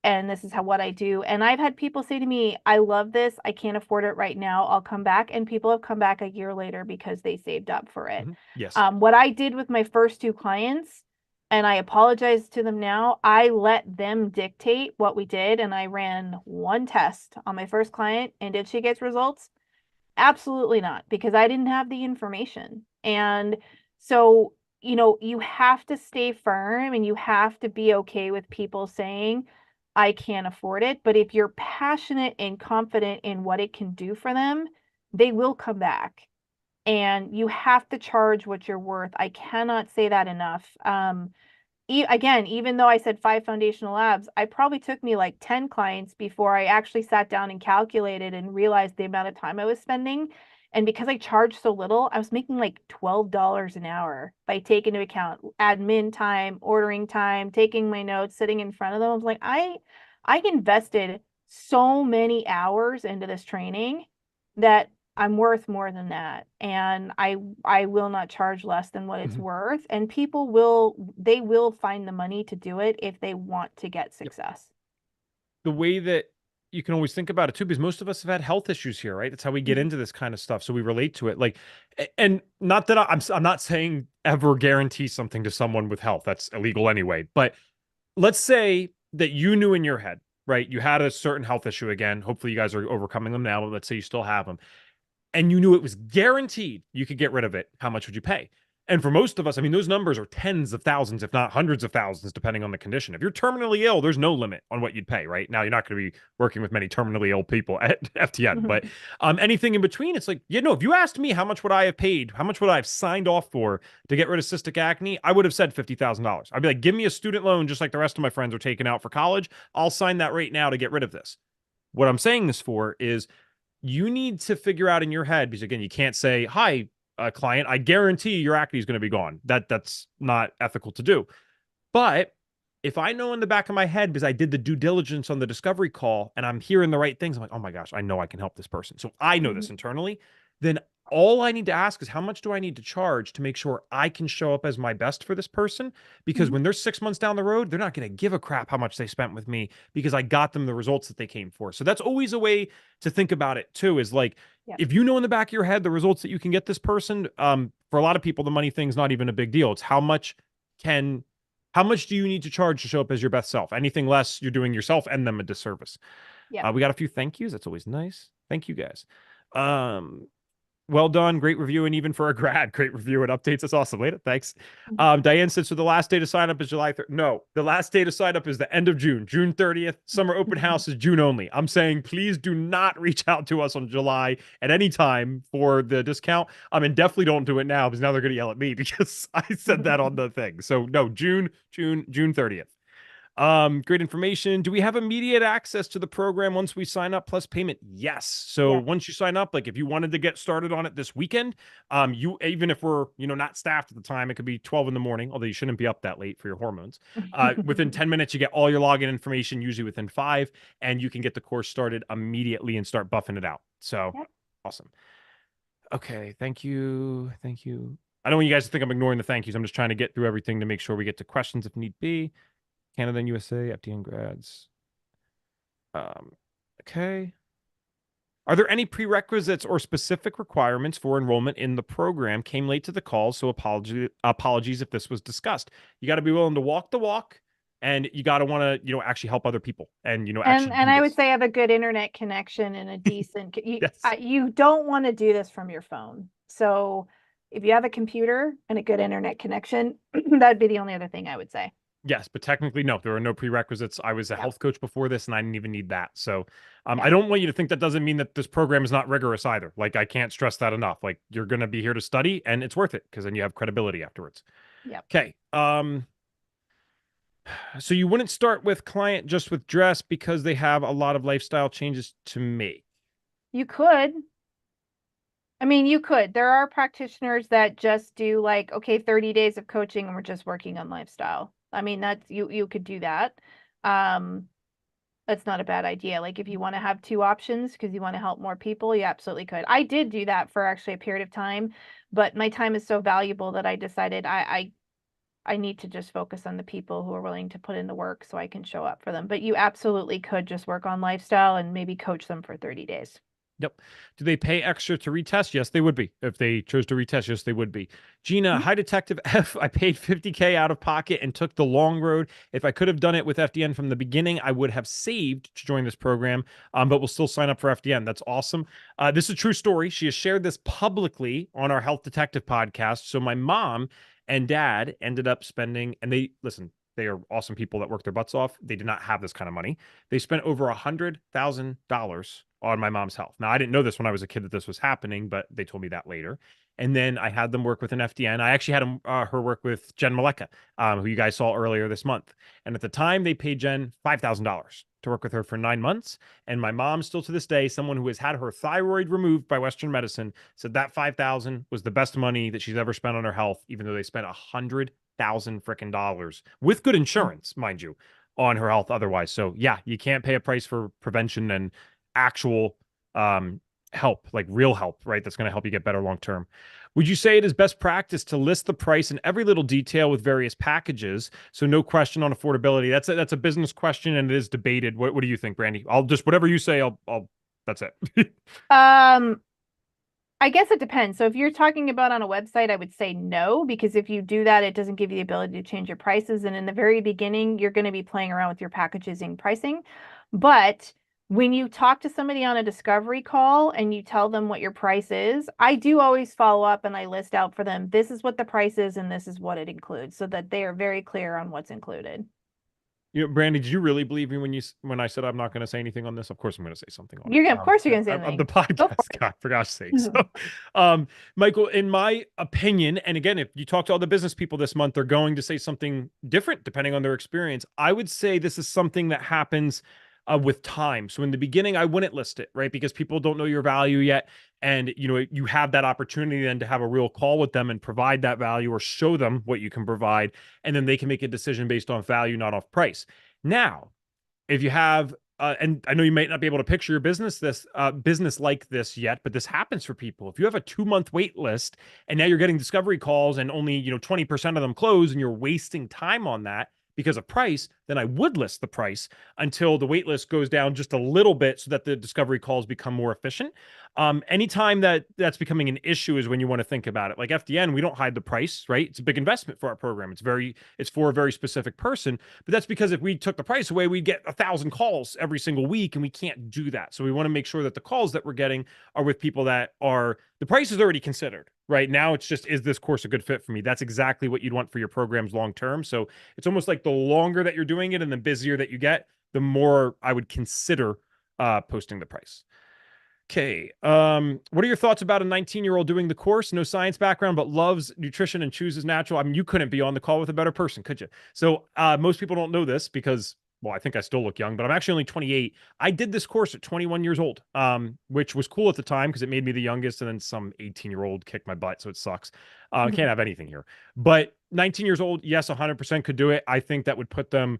and this is how what I do. And I've had people say to me, I love this. I can't afford it right now. I'll come back. And people have come back a year later because they saved up for it. Yes. What I did with my first 2 clients, and I apologize to them now, I let them dictate what we did. And I ran one test on my first client. And did she get results? Absolutely not, because I didn't have the information. And so, you have to stay firm and you have to be okay with people saying, I can't afford it. But if you're passionate and confident in what it can do for them, they will come back. And you have to charge what you're worth. I cannot say that enough. Again, even though I said 5 foundational labs, I probably took me like 10 clients before I actually sat down and calculated and realized the amount of time I was spending. And because I charged so little, I was making like $12 an hour by taking into account admin time, ordering time, taking my notes, sitting in front of them. I was like, I invested so many hours into this training that I'm worth more than that. And I will not charge less than what it's Mhm. worth. And they will find the money to do it if they want to get Yep. success. The way that you can always think about it too, because most of us have had health issues here, right? That's how we get Mhm. into this kind of stuff. So we relate to it. Like, and not that I'm not saying ever guarantee something to someone with health. That's illegal anyway. But let's say that you knew in your head, right? You had a certain health issue again. Hopefully you guys are overcoming them now, but let's say you still have them and you knew it was guaranteed you could get rid of it, how much would you pay? And for most of us, I mean, those numbers are tens of thousands, if not hundreds of thousands, depending on the condition. If you're terminally ill, there's no limit on what you'd pay, right? Now, you're not going to be working with many terminally ill people at FTN, but anything in between, it's like, if you asked me how much would I have paid, how much would I have signed off for to get rid of cystic acne, I would have said $50,000. I'd be like, give me a student loan just like the rest of my friends are taking out for college. I'll sign that right now to get rid of this. What I'm saying this for is you need to figure out in your head, because again, you can't say, hi, client, I guarantee your acne is going to be gone. That's not ethical to do. But if I know in the back of my head, because I did the due diligence on the discovery call and I'm hearing the right things, I'm like, oh my gosh, I know I can help this person. So I know this internally. Then all I need to ask is how much do I need to charge to make sure I can show up as my best for this person? Because when they're 6 months down the road, they're not going to give a crap how much they spent with me because I got them the results that they came for. So that's always a way to think about it too, is like, Yeah. if you know in the back of your head the results that you can get this person, for a lot of people, the money thing's not even a big deal. It's can how much do you need to charge to show up as your best self? Anything less, you're doing yourself and them a disservice. Yeah. We got a few thank yous. That's always nice. Thank you guys. Um, well done. Great review. And even for a grad, great review and updates. That's awesome. Later. Thanks. Diane said, so the last day to sign up is July 3rd. No, the last day to sign up is the end of June, June 30th. Summer open house is June only. I'm saying, please do not reach out to us on July at any time for the discount. And definitely don't do it now because now they're going to yell at me because I said that on the thing. So no, June 30th. Great information. Do we have immediate access to the program once we sign up plus payment? Yes. So Yeah. once you sign up, like if you wanted to get started on it this weekend, you, even if we're, not staffed at the time, it could be 12 in the morning, although you shouldn't be up that late for your hormones. Within 10 minutes, you get all your login information, usually within 5, and you can get the course started immediately and start buffing it out. So Yep. awesome. Okay. Thank you. Thank you. I don't want you guys to think I'm ignoring the thank yous. I'm just trying to get through everything to make sure we get to questions if need be. Canada and USA, FDN grads. Okay. Are there any prerequisites or specific requirements for enrollment in the program? Came late to the call, so apologies if this was discussed. You got to be willing to walk the walk, and you got to want to, actually help other people, and And actually do I would this. say have a good internet connection and a decent Yes. you don't want to do this from your phone. So If you have a computer and a good internet connection, that'd be the only other thing I would say. Yes, but technically, no, there are no prerequisites. I was a Yeah. health coach before this, and I didn't even need that. So, I Yeah. don't want you to think that doesn't mean that this program is not rigorous either. Like, I can't stress that enough. Like, you're going to be here to study, and it's worth it because then you have credibility afterwards. Yep. Okay. So you wouldn't start with client just with dress because they have a lot of lifestyle changes to make. You could. I mean, you could. There are practitioners that just do like, okay, 30 days of coaching and we're just working on lifestyle. I mean, that's you could do that. Um, that's not a bad idea. Like if you want to have two options because you want to help more people, you absolutely could. I did do that for actually a period of time, but my time is so valuable that I decided I need to just focus on the people who are willing to put in the work so I can show up for them. But you absolutely could just work on lifestyle and maybe coach them for 30 days. Yep. Do they pay extra to retest? Yes, they would be. If they chose to retest, yes, they would be. Gina, Mhm. hi, Detective F. I paid 50K out of pocket and took the long road. If I could have done it with FDN from the beginning, I would have saved to join this program, but we'll still sign up for FDN. That's awesome. This is a true story. She has shared this publicly on our Health Detective podcast. So my mom and dad ended up spending, and they, listen, they are awesome people that work their butts off. They did not have this kind of money. They spent over $100,000 on my mom's health. Now, I didn't know this when I was a kid that this was happening, but they told me that later. And then I had them work with an FDN. I actually had her work with Jen Maleka, who you guys saw earlier this month. And at the time, they paid Jen $5,000 to work with her for 9 months. And my mom, still to this day, someone who has had her thyroid removed by Western medicine, said that 5,000 was the best money that she's ever spent on her health, even though they spent $100,000 freaking dollars with good insurance, mind you, on her health otherwise. So yeah, you can't pay a price for prevention and actual help, like real help, right? That's going to help you get better long term. Would you say it is best practice to list the price in every little detail with various packages, so no question on affordability? That's a business question, and it is debated. What do you think, Brandy? I'll just whatever you say. I'll that's it. Um, I guess it depends. So if you're talking about on a website, I would say no, because if you do that, it doesn't give you the ability to change your prices. And in the very beginning, you're going to be playing around with your packaging pricing. But when you talk to somebody on a discovery call and you tell them what your price is, I do always follow up and I list out for them, this is what the price is and this is what it includes, so that they are very clear on what's included. Brandy, did you really believe me when I said I'm not going to say anything on this? Of course, I'm going to say something on it. Of course, you're going to say I'm the anything. Go for podcast it. guy, for God's sake. So, Michael, in my opinion, and again, if you talk to all the business people this month, they're going to say something different depending on their experience. I would say this is something that happens with time. So in the beginning, I wouldn't list it, right? Because people don't know your value yet. And, you have that opportunity then to have a real call with them and provide that value or show them what you can provide. And then they can make a decision based on value, not off price. Now, if you have, and I know you might not be able to picture your business like this yet, but this happens for people. If you have a 2-month wait list and now you're getting discovery calls and only 20% of them close, and you're wasting time on that because of price, then I would list the price until the wait list goes down just a little bit so that the discovery calls become more efficient. Anytime that's becoming an issue is when you want to think about it. Like FDN, we don't hide the price, right? It's a big investment for our program. It's for a very specific person, but that's because if we took the price away, we'd get 1,000 calls every single week, and we can't do that. So we want to make sure that the calls that we're getting are with people that are, the price is already considered. Right now, it's just, is this course a good fit for me? That's exactly what you'd want for your programs long term. So it's almost like the longer that you're doing it and the busier that you get, the more I would consider posting the price. Okay. What are your thoughts about a 19-year-old doing the course? No science background, but loves nutrition and chooses natural. I mean, you couldn't be on the call with a better person, could you? So most people don't know this because, well, I think I still look young, but I'm actually only 28. I did this course at 21 years old, which was cool at the time because it made me the youngest, and then some 18-year-old kicked my butt, so it sucks. Can't have anything here. But 19 years old, yes, 100% could do it. I think that would put them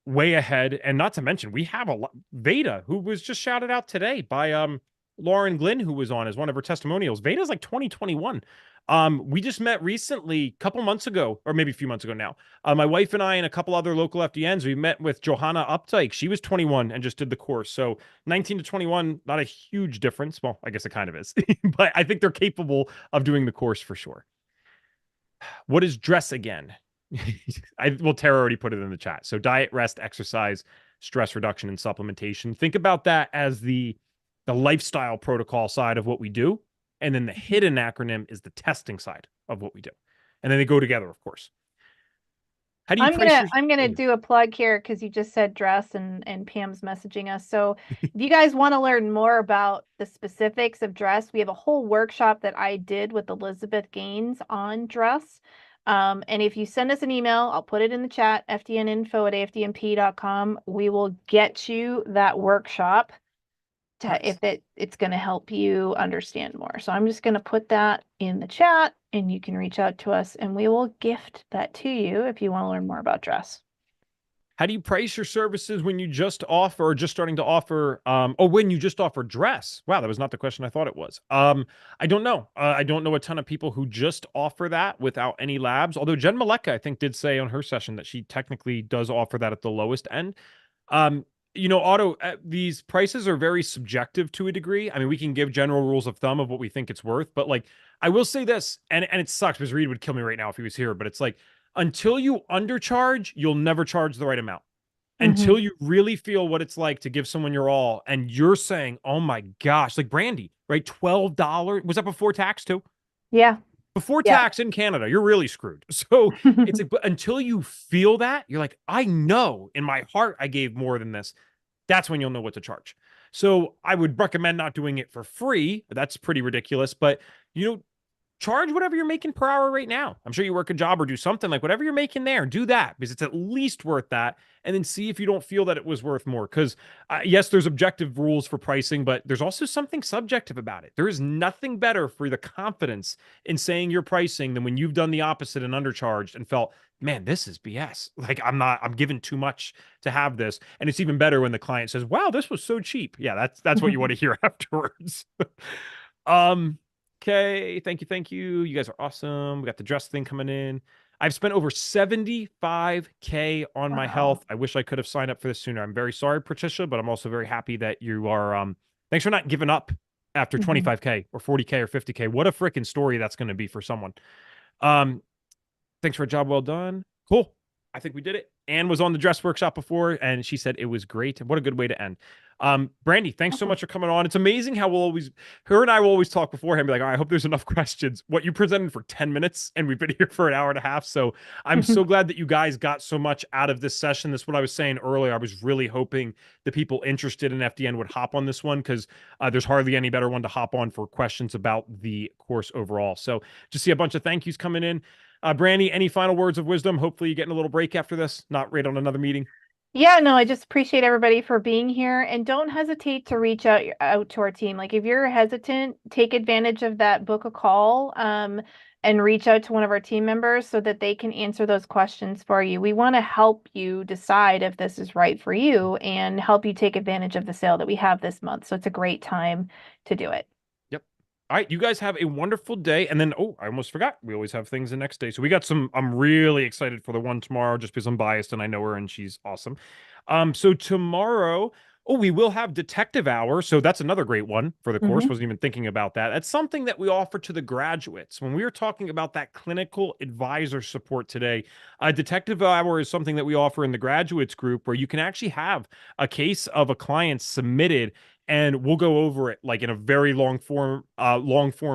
way ahead. And not to mention, we have a lot. Veda, who was just shouted out today by Lauren Glynn, who was on as one of her testimonials. Veda's like 2021. We just met recently, a couple months ago, or maybe a few months ago now. My wife and I and a couple other local FDNs, we met with Johanna Updike. She was 21 and just did the course. So 19 to 21, not a huge difference. Well, I guess it kind of is, but I think they're capable of doing the course for sure. What is dress again? Tara already put it in the chat. So diet, rest, exercise, stress reduction, and supplementation. Think about that as the lifestyle protocol side of what we do. And then the hidden acronym is the testing side of what we do. And then they go together, of course. How do you price your... I'm gonna do a plug here because you just said dress and Pam's messaging us. So if you guys want to learn more about the specifics of dress, we have a whole workshop that I did with Elizabeth Gaines on dress. And if you send us an email, I'll put it in the chat, fdninfo@afdnp.com. We will get you that workshop if it's going to help you understand more. So I'm just going to put that in the chat and you can reach out to us and we will gift that to you if you want to learn more about dress. How do you price your services when you just offer or just starting to offer, or when you just offer dress? Wow, that was not the question I thought it was. I don't know. I don't know a ton of people who just offer that without any labs. Although Jen Maleka, I think, did say on her session that she technically does offer that at the lowest end. Otto, these prices are very subjective to a degree. I mean, we can give general rules of thumb of what we think it's worth, but like, I will say this, and it sucks because Reed would kill me right now if he was here, but it's like, until you undercharge, you'll never charge the right amount. Until you really feel what it's like to give someone your all, and you're saying, oh my gosh, like Brandy, right? $12. Was that before tax too? Yeah. Before tax in Canada, you're really screwed. So it's like, but until you feel that, you're like, I know in my heart I gave more than this. That's when you'll know what to charge. So I would recommend not doing it for free. That's pretty ridiculous. But, charge whatever you're making per hour right now. I'm sure you work a job or do something, like whatever you're making there, do that because it's at least worth that. And then see if you don't feel that it was worth more. Because yes, there's objective rules for pricing, but there's also something subjective about it. There is nothing better for the confidence in saying your pricing than when you've done the opposite and undercharged and felt, man, this is BS. Like I'm giving too much to have this. And it's even better when the client says, wow, this was so cheap. Yeah, that's what you want to hear afterwards. Okay, thank you. You guys are awesome. We got the dress thing coming in. I've spent over 75K on my health. I wish I could have signed up for this sooner. I'm very sorry, Patricia, but I'm also very happy that you are thanks for not giving up after 25K or 40K or 50K. What a freaking story that's going to be for someone. Thanks for a job well done. Cool. I think we did it. Anne was on the dress workshop before, and she said it was great. What a good way to end. Brandy, thanks so much for coming on. It's amazing how her and I will always talk beforehand, be like, all right, I hope there's enough questions. What you presented for 10 minutes, and we've been here for an hour and a half. So I'm so glad that you guys got so much out of this session. That's what I was saying earlier. I was really hoping the people interested in FDN would hop on this one because there's hardly any better one to hop on for questions about the course overall. So just see a bunch of thank yous coming in. Brandy, any final words of wisdom? Hopefully you're getting a little break after this, not right on another meeting. Yeah, no, I just appreciate everybody for being here and don't hesitate to reach out to our team. Like if you're hesitant, take advantage of that, book a call, and reach out to one of our team members so that they can answer those questions for you. We want to help you decide if this is right for you and help you take advantage of the sale that we have this month. So it's a great time to do it. All right, you guys have a wonderful day. And then, I almost forgot. We always have things the next day. So we got I'm really excited for the one tomorrow just because I'm biased and I know her and she's awesome. So tomorrow, we will have detective hour. So that's another great one for the course. Wasn't even thinking about that. That's something that we offer to the graduates. When we were talking about that clinical advisor support today, detective hour is something that we offer in the graduates group where you can actually have a case of a client submitted and we'll go over it like in a very long form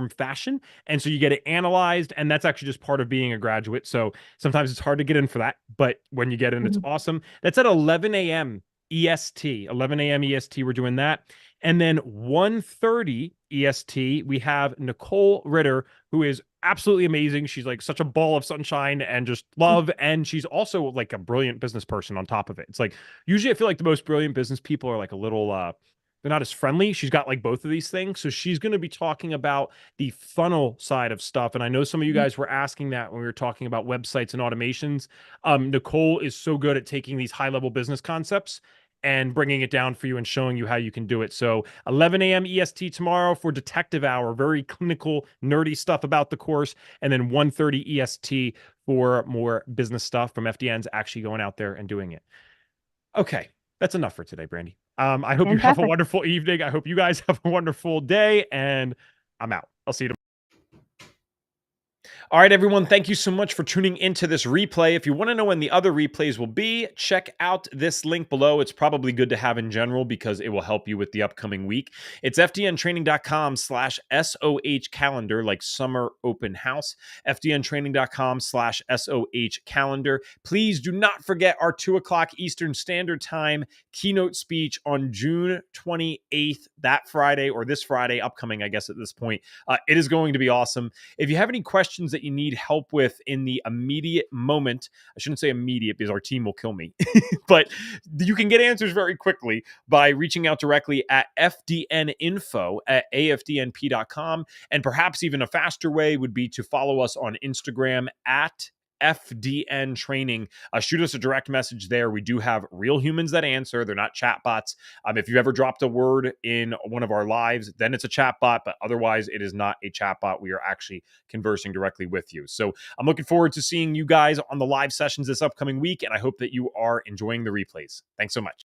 fashion. And so you get it analyzed, and that's actually just part of being a graduate. So sometimes it's hard to get in for that, but when you get in, it's awesome. That's at 11 a.m. EST, 11 a.m. EST. We're doing that. And then 1:30 EST, we have Nicole Ritter, who is absolutely amazing. She's like such a ball of sunshine and just love. And she's also like a brilliant business person on top of it. It's like, usually I feel like the most brilliant business people are like a little, they're not as friendly. She's got like both of these things. So she's going to be talking about the funnel side of stuff. And I know some of you guys were asking that when we were talking about websites and automations. Nicole is so good at taking these high-level business concepts and bringing it down for you and showing you how you can do it. So 11 a.m. EST tomorrow for detective hour, very clinical, nerdy stuff about the course. And then 1:30 EST for more business stuff from FDN's actually going out there and doing it. Okay. That's enough for today, Brandy. I hope you have a wonderful evening. I hope you guys have a wonderful day, and I'm out. I'll see you tomorrow. All right, everyone, thank you so much for tuning into this replay. If you want to know when the other replays will be, check out this link below. It's probably good to have in general because it will help you with the upcoming week. It's fdntraining.com/SOH calendar, like summer open house, fdntraining.com/SOH calendar. Please do not forget our 2 o'clock Eastern Standard Time keynote speech on June 28th, that Friday, or this Friday, upcoming, I guess, at this point. It is going to be awesome. If you have any questions that you need help with in the immediate moment, I shouldn't say immediate because our team will kill me, but you can get answers very quickly by reaching out directly at fdninfo@afdnp.com. And perhaps even a faster way would be to follow us on Instagram at FDN Training. Shoot us a direct message there. We do have real humans that answer. They're not chatbots. If you ever dropped a word in one of our lives, then it's a chatbot, but otherwise it is not a chatbot. We are actually conversing directly with you. So I'm looking forward to seeing you guys on the live sessions this upcoming week, and I hope that you are enjoying the replays. Thanks so much.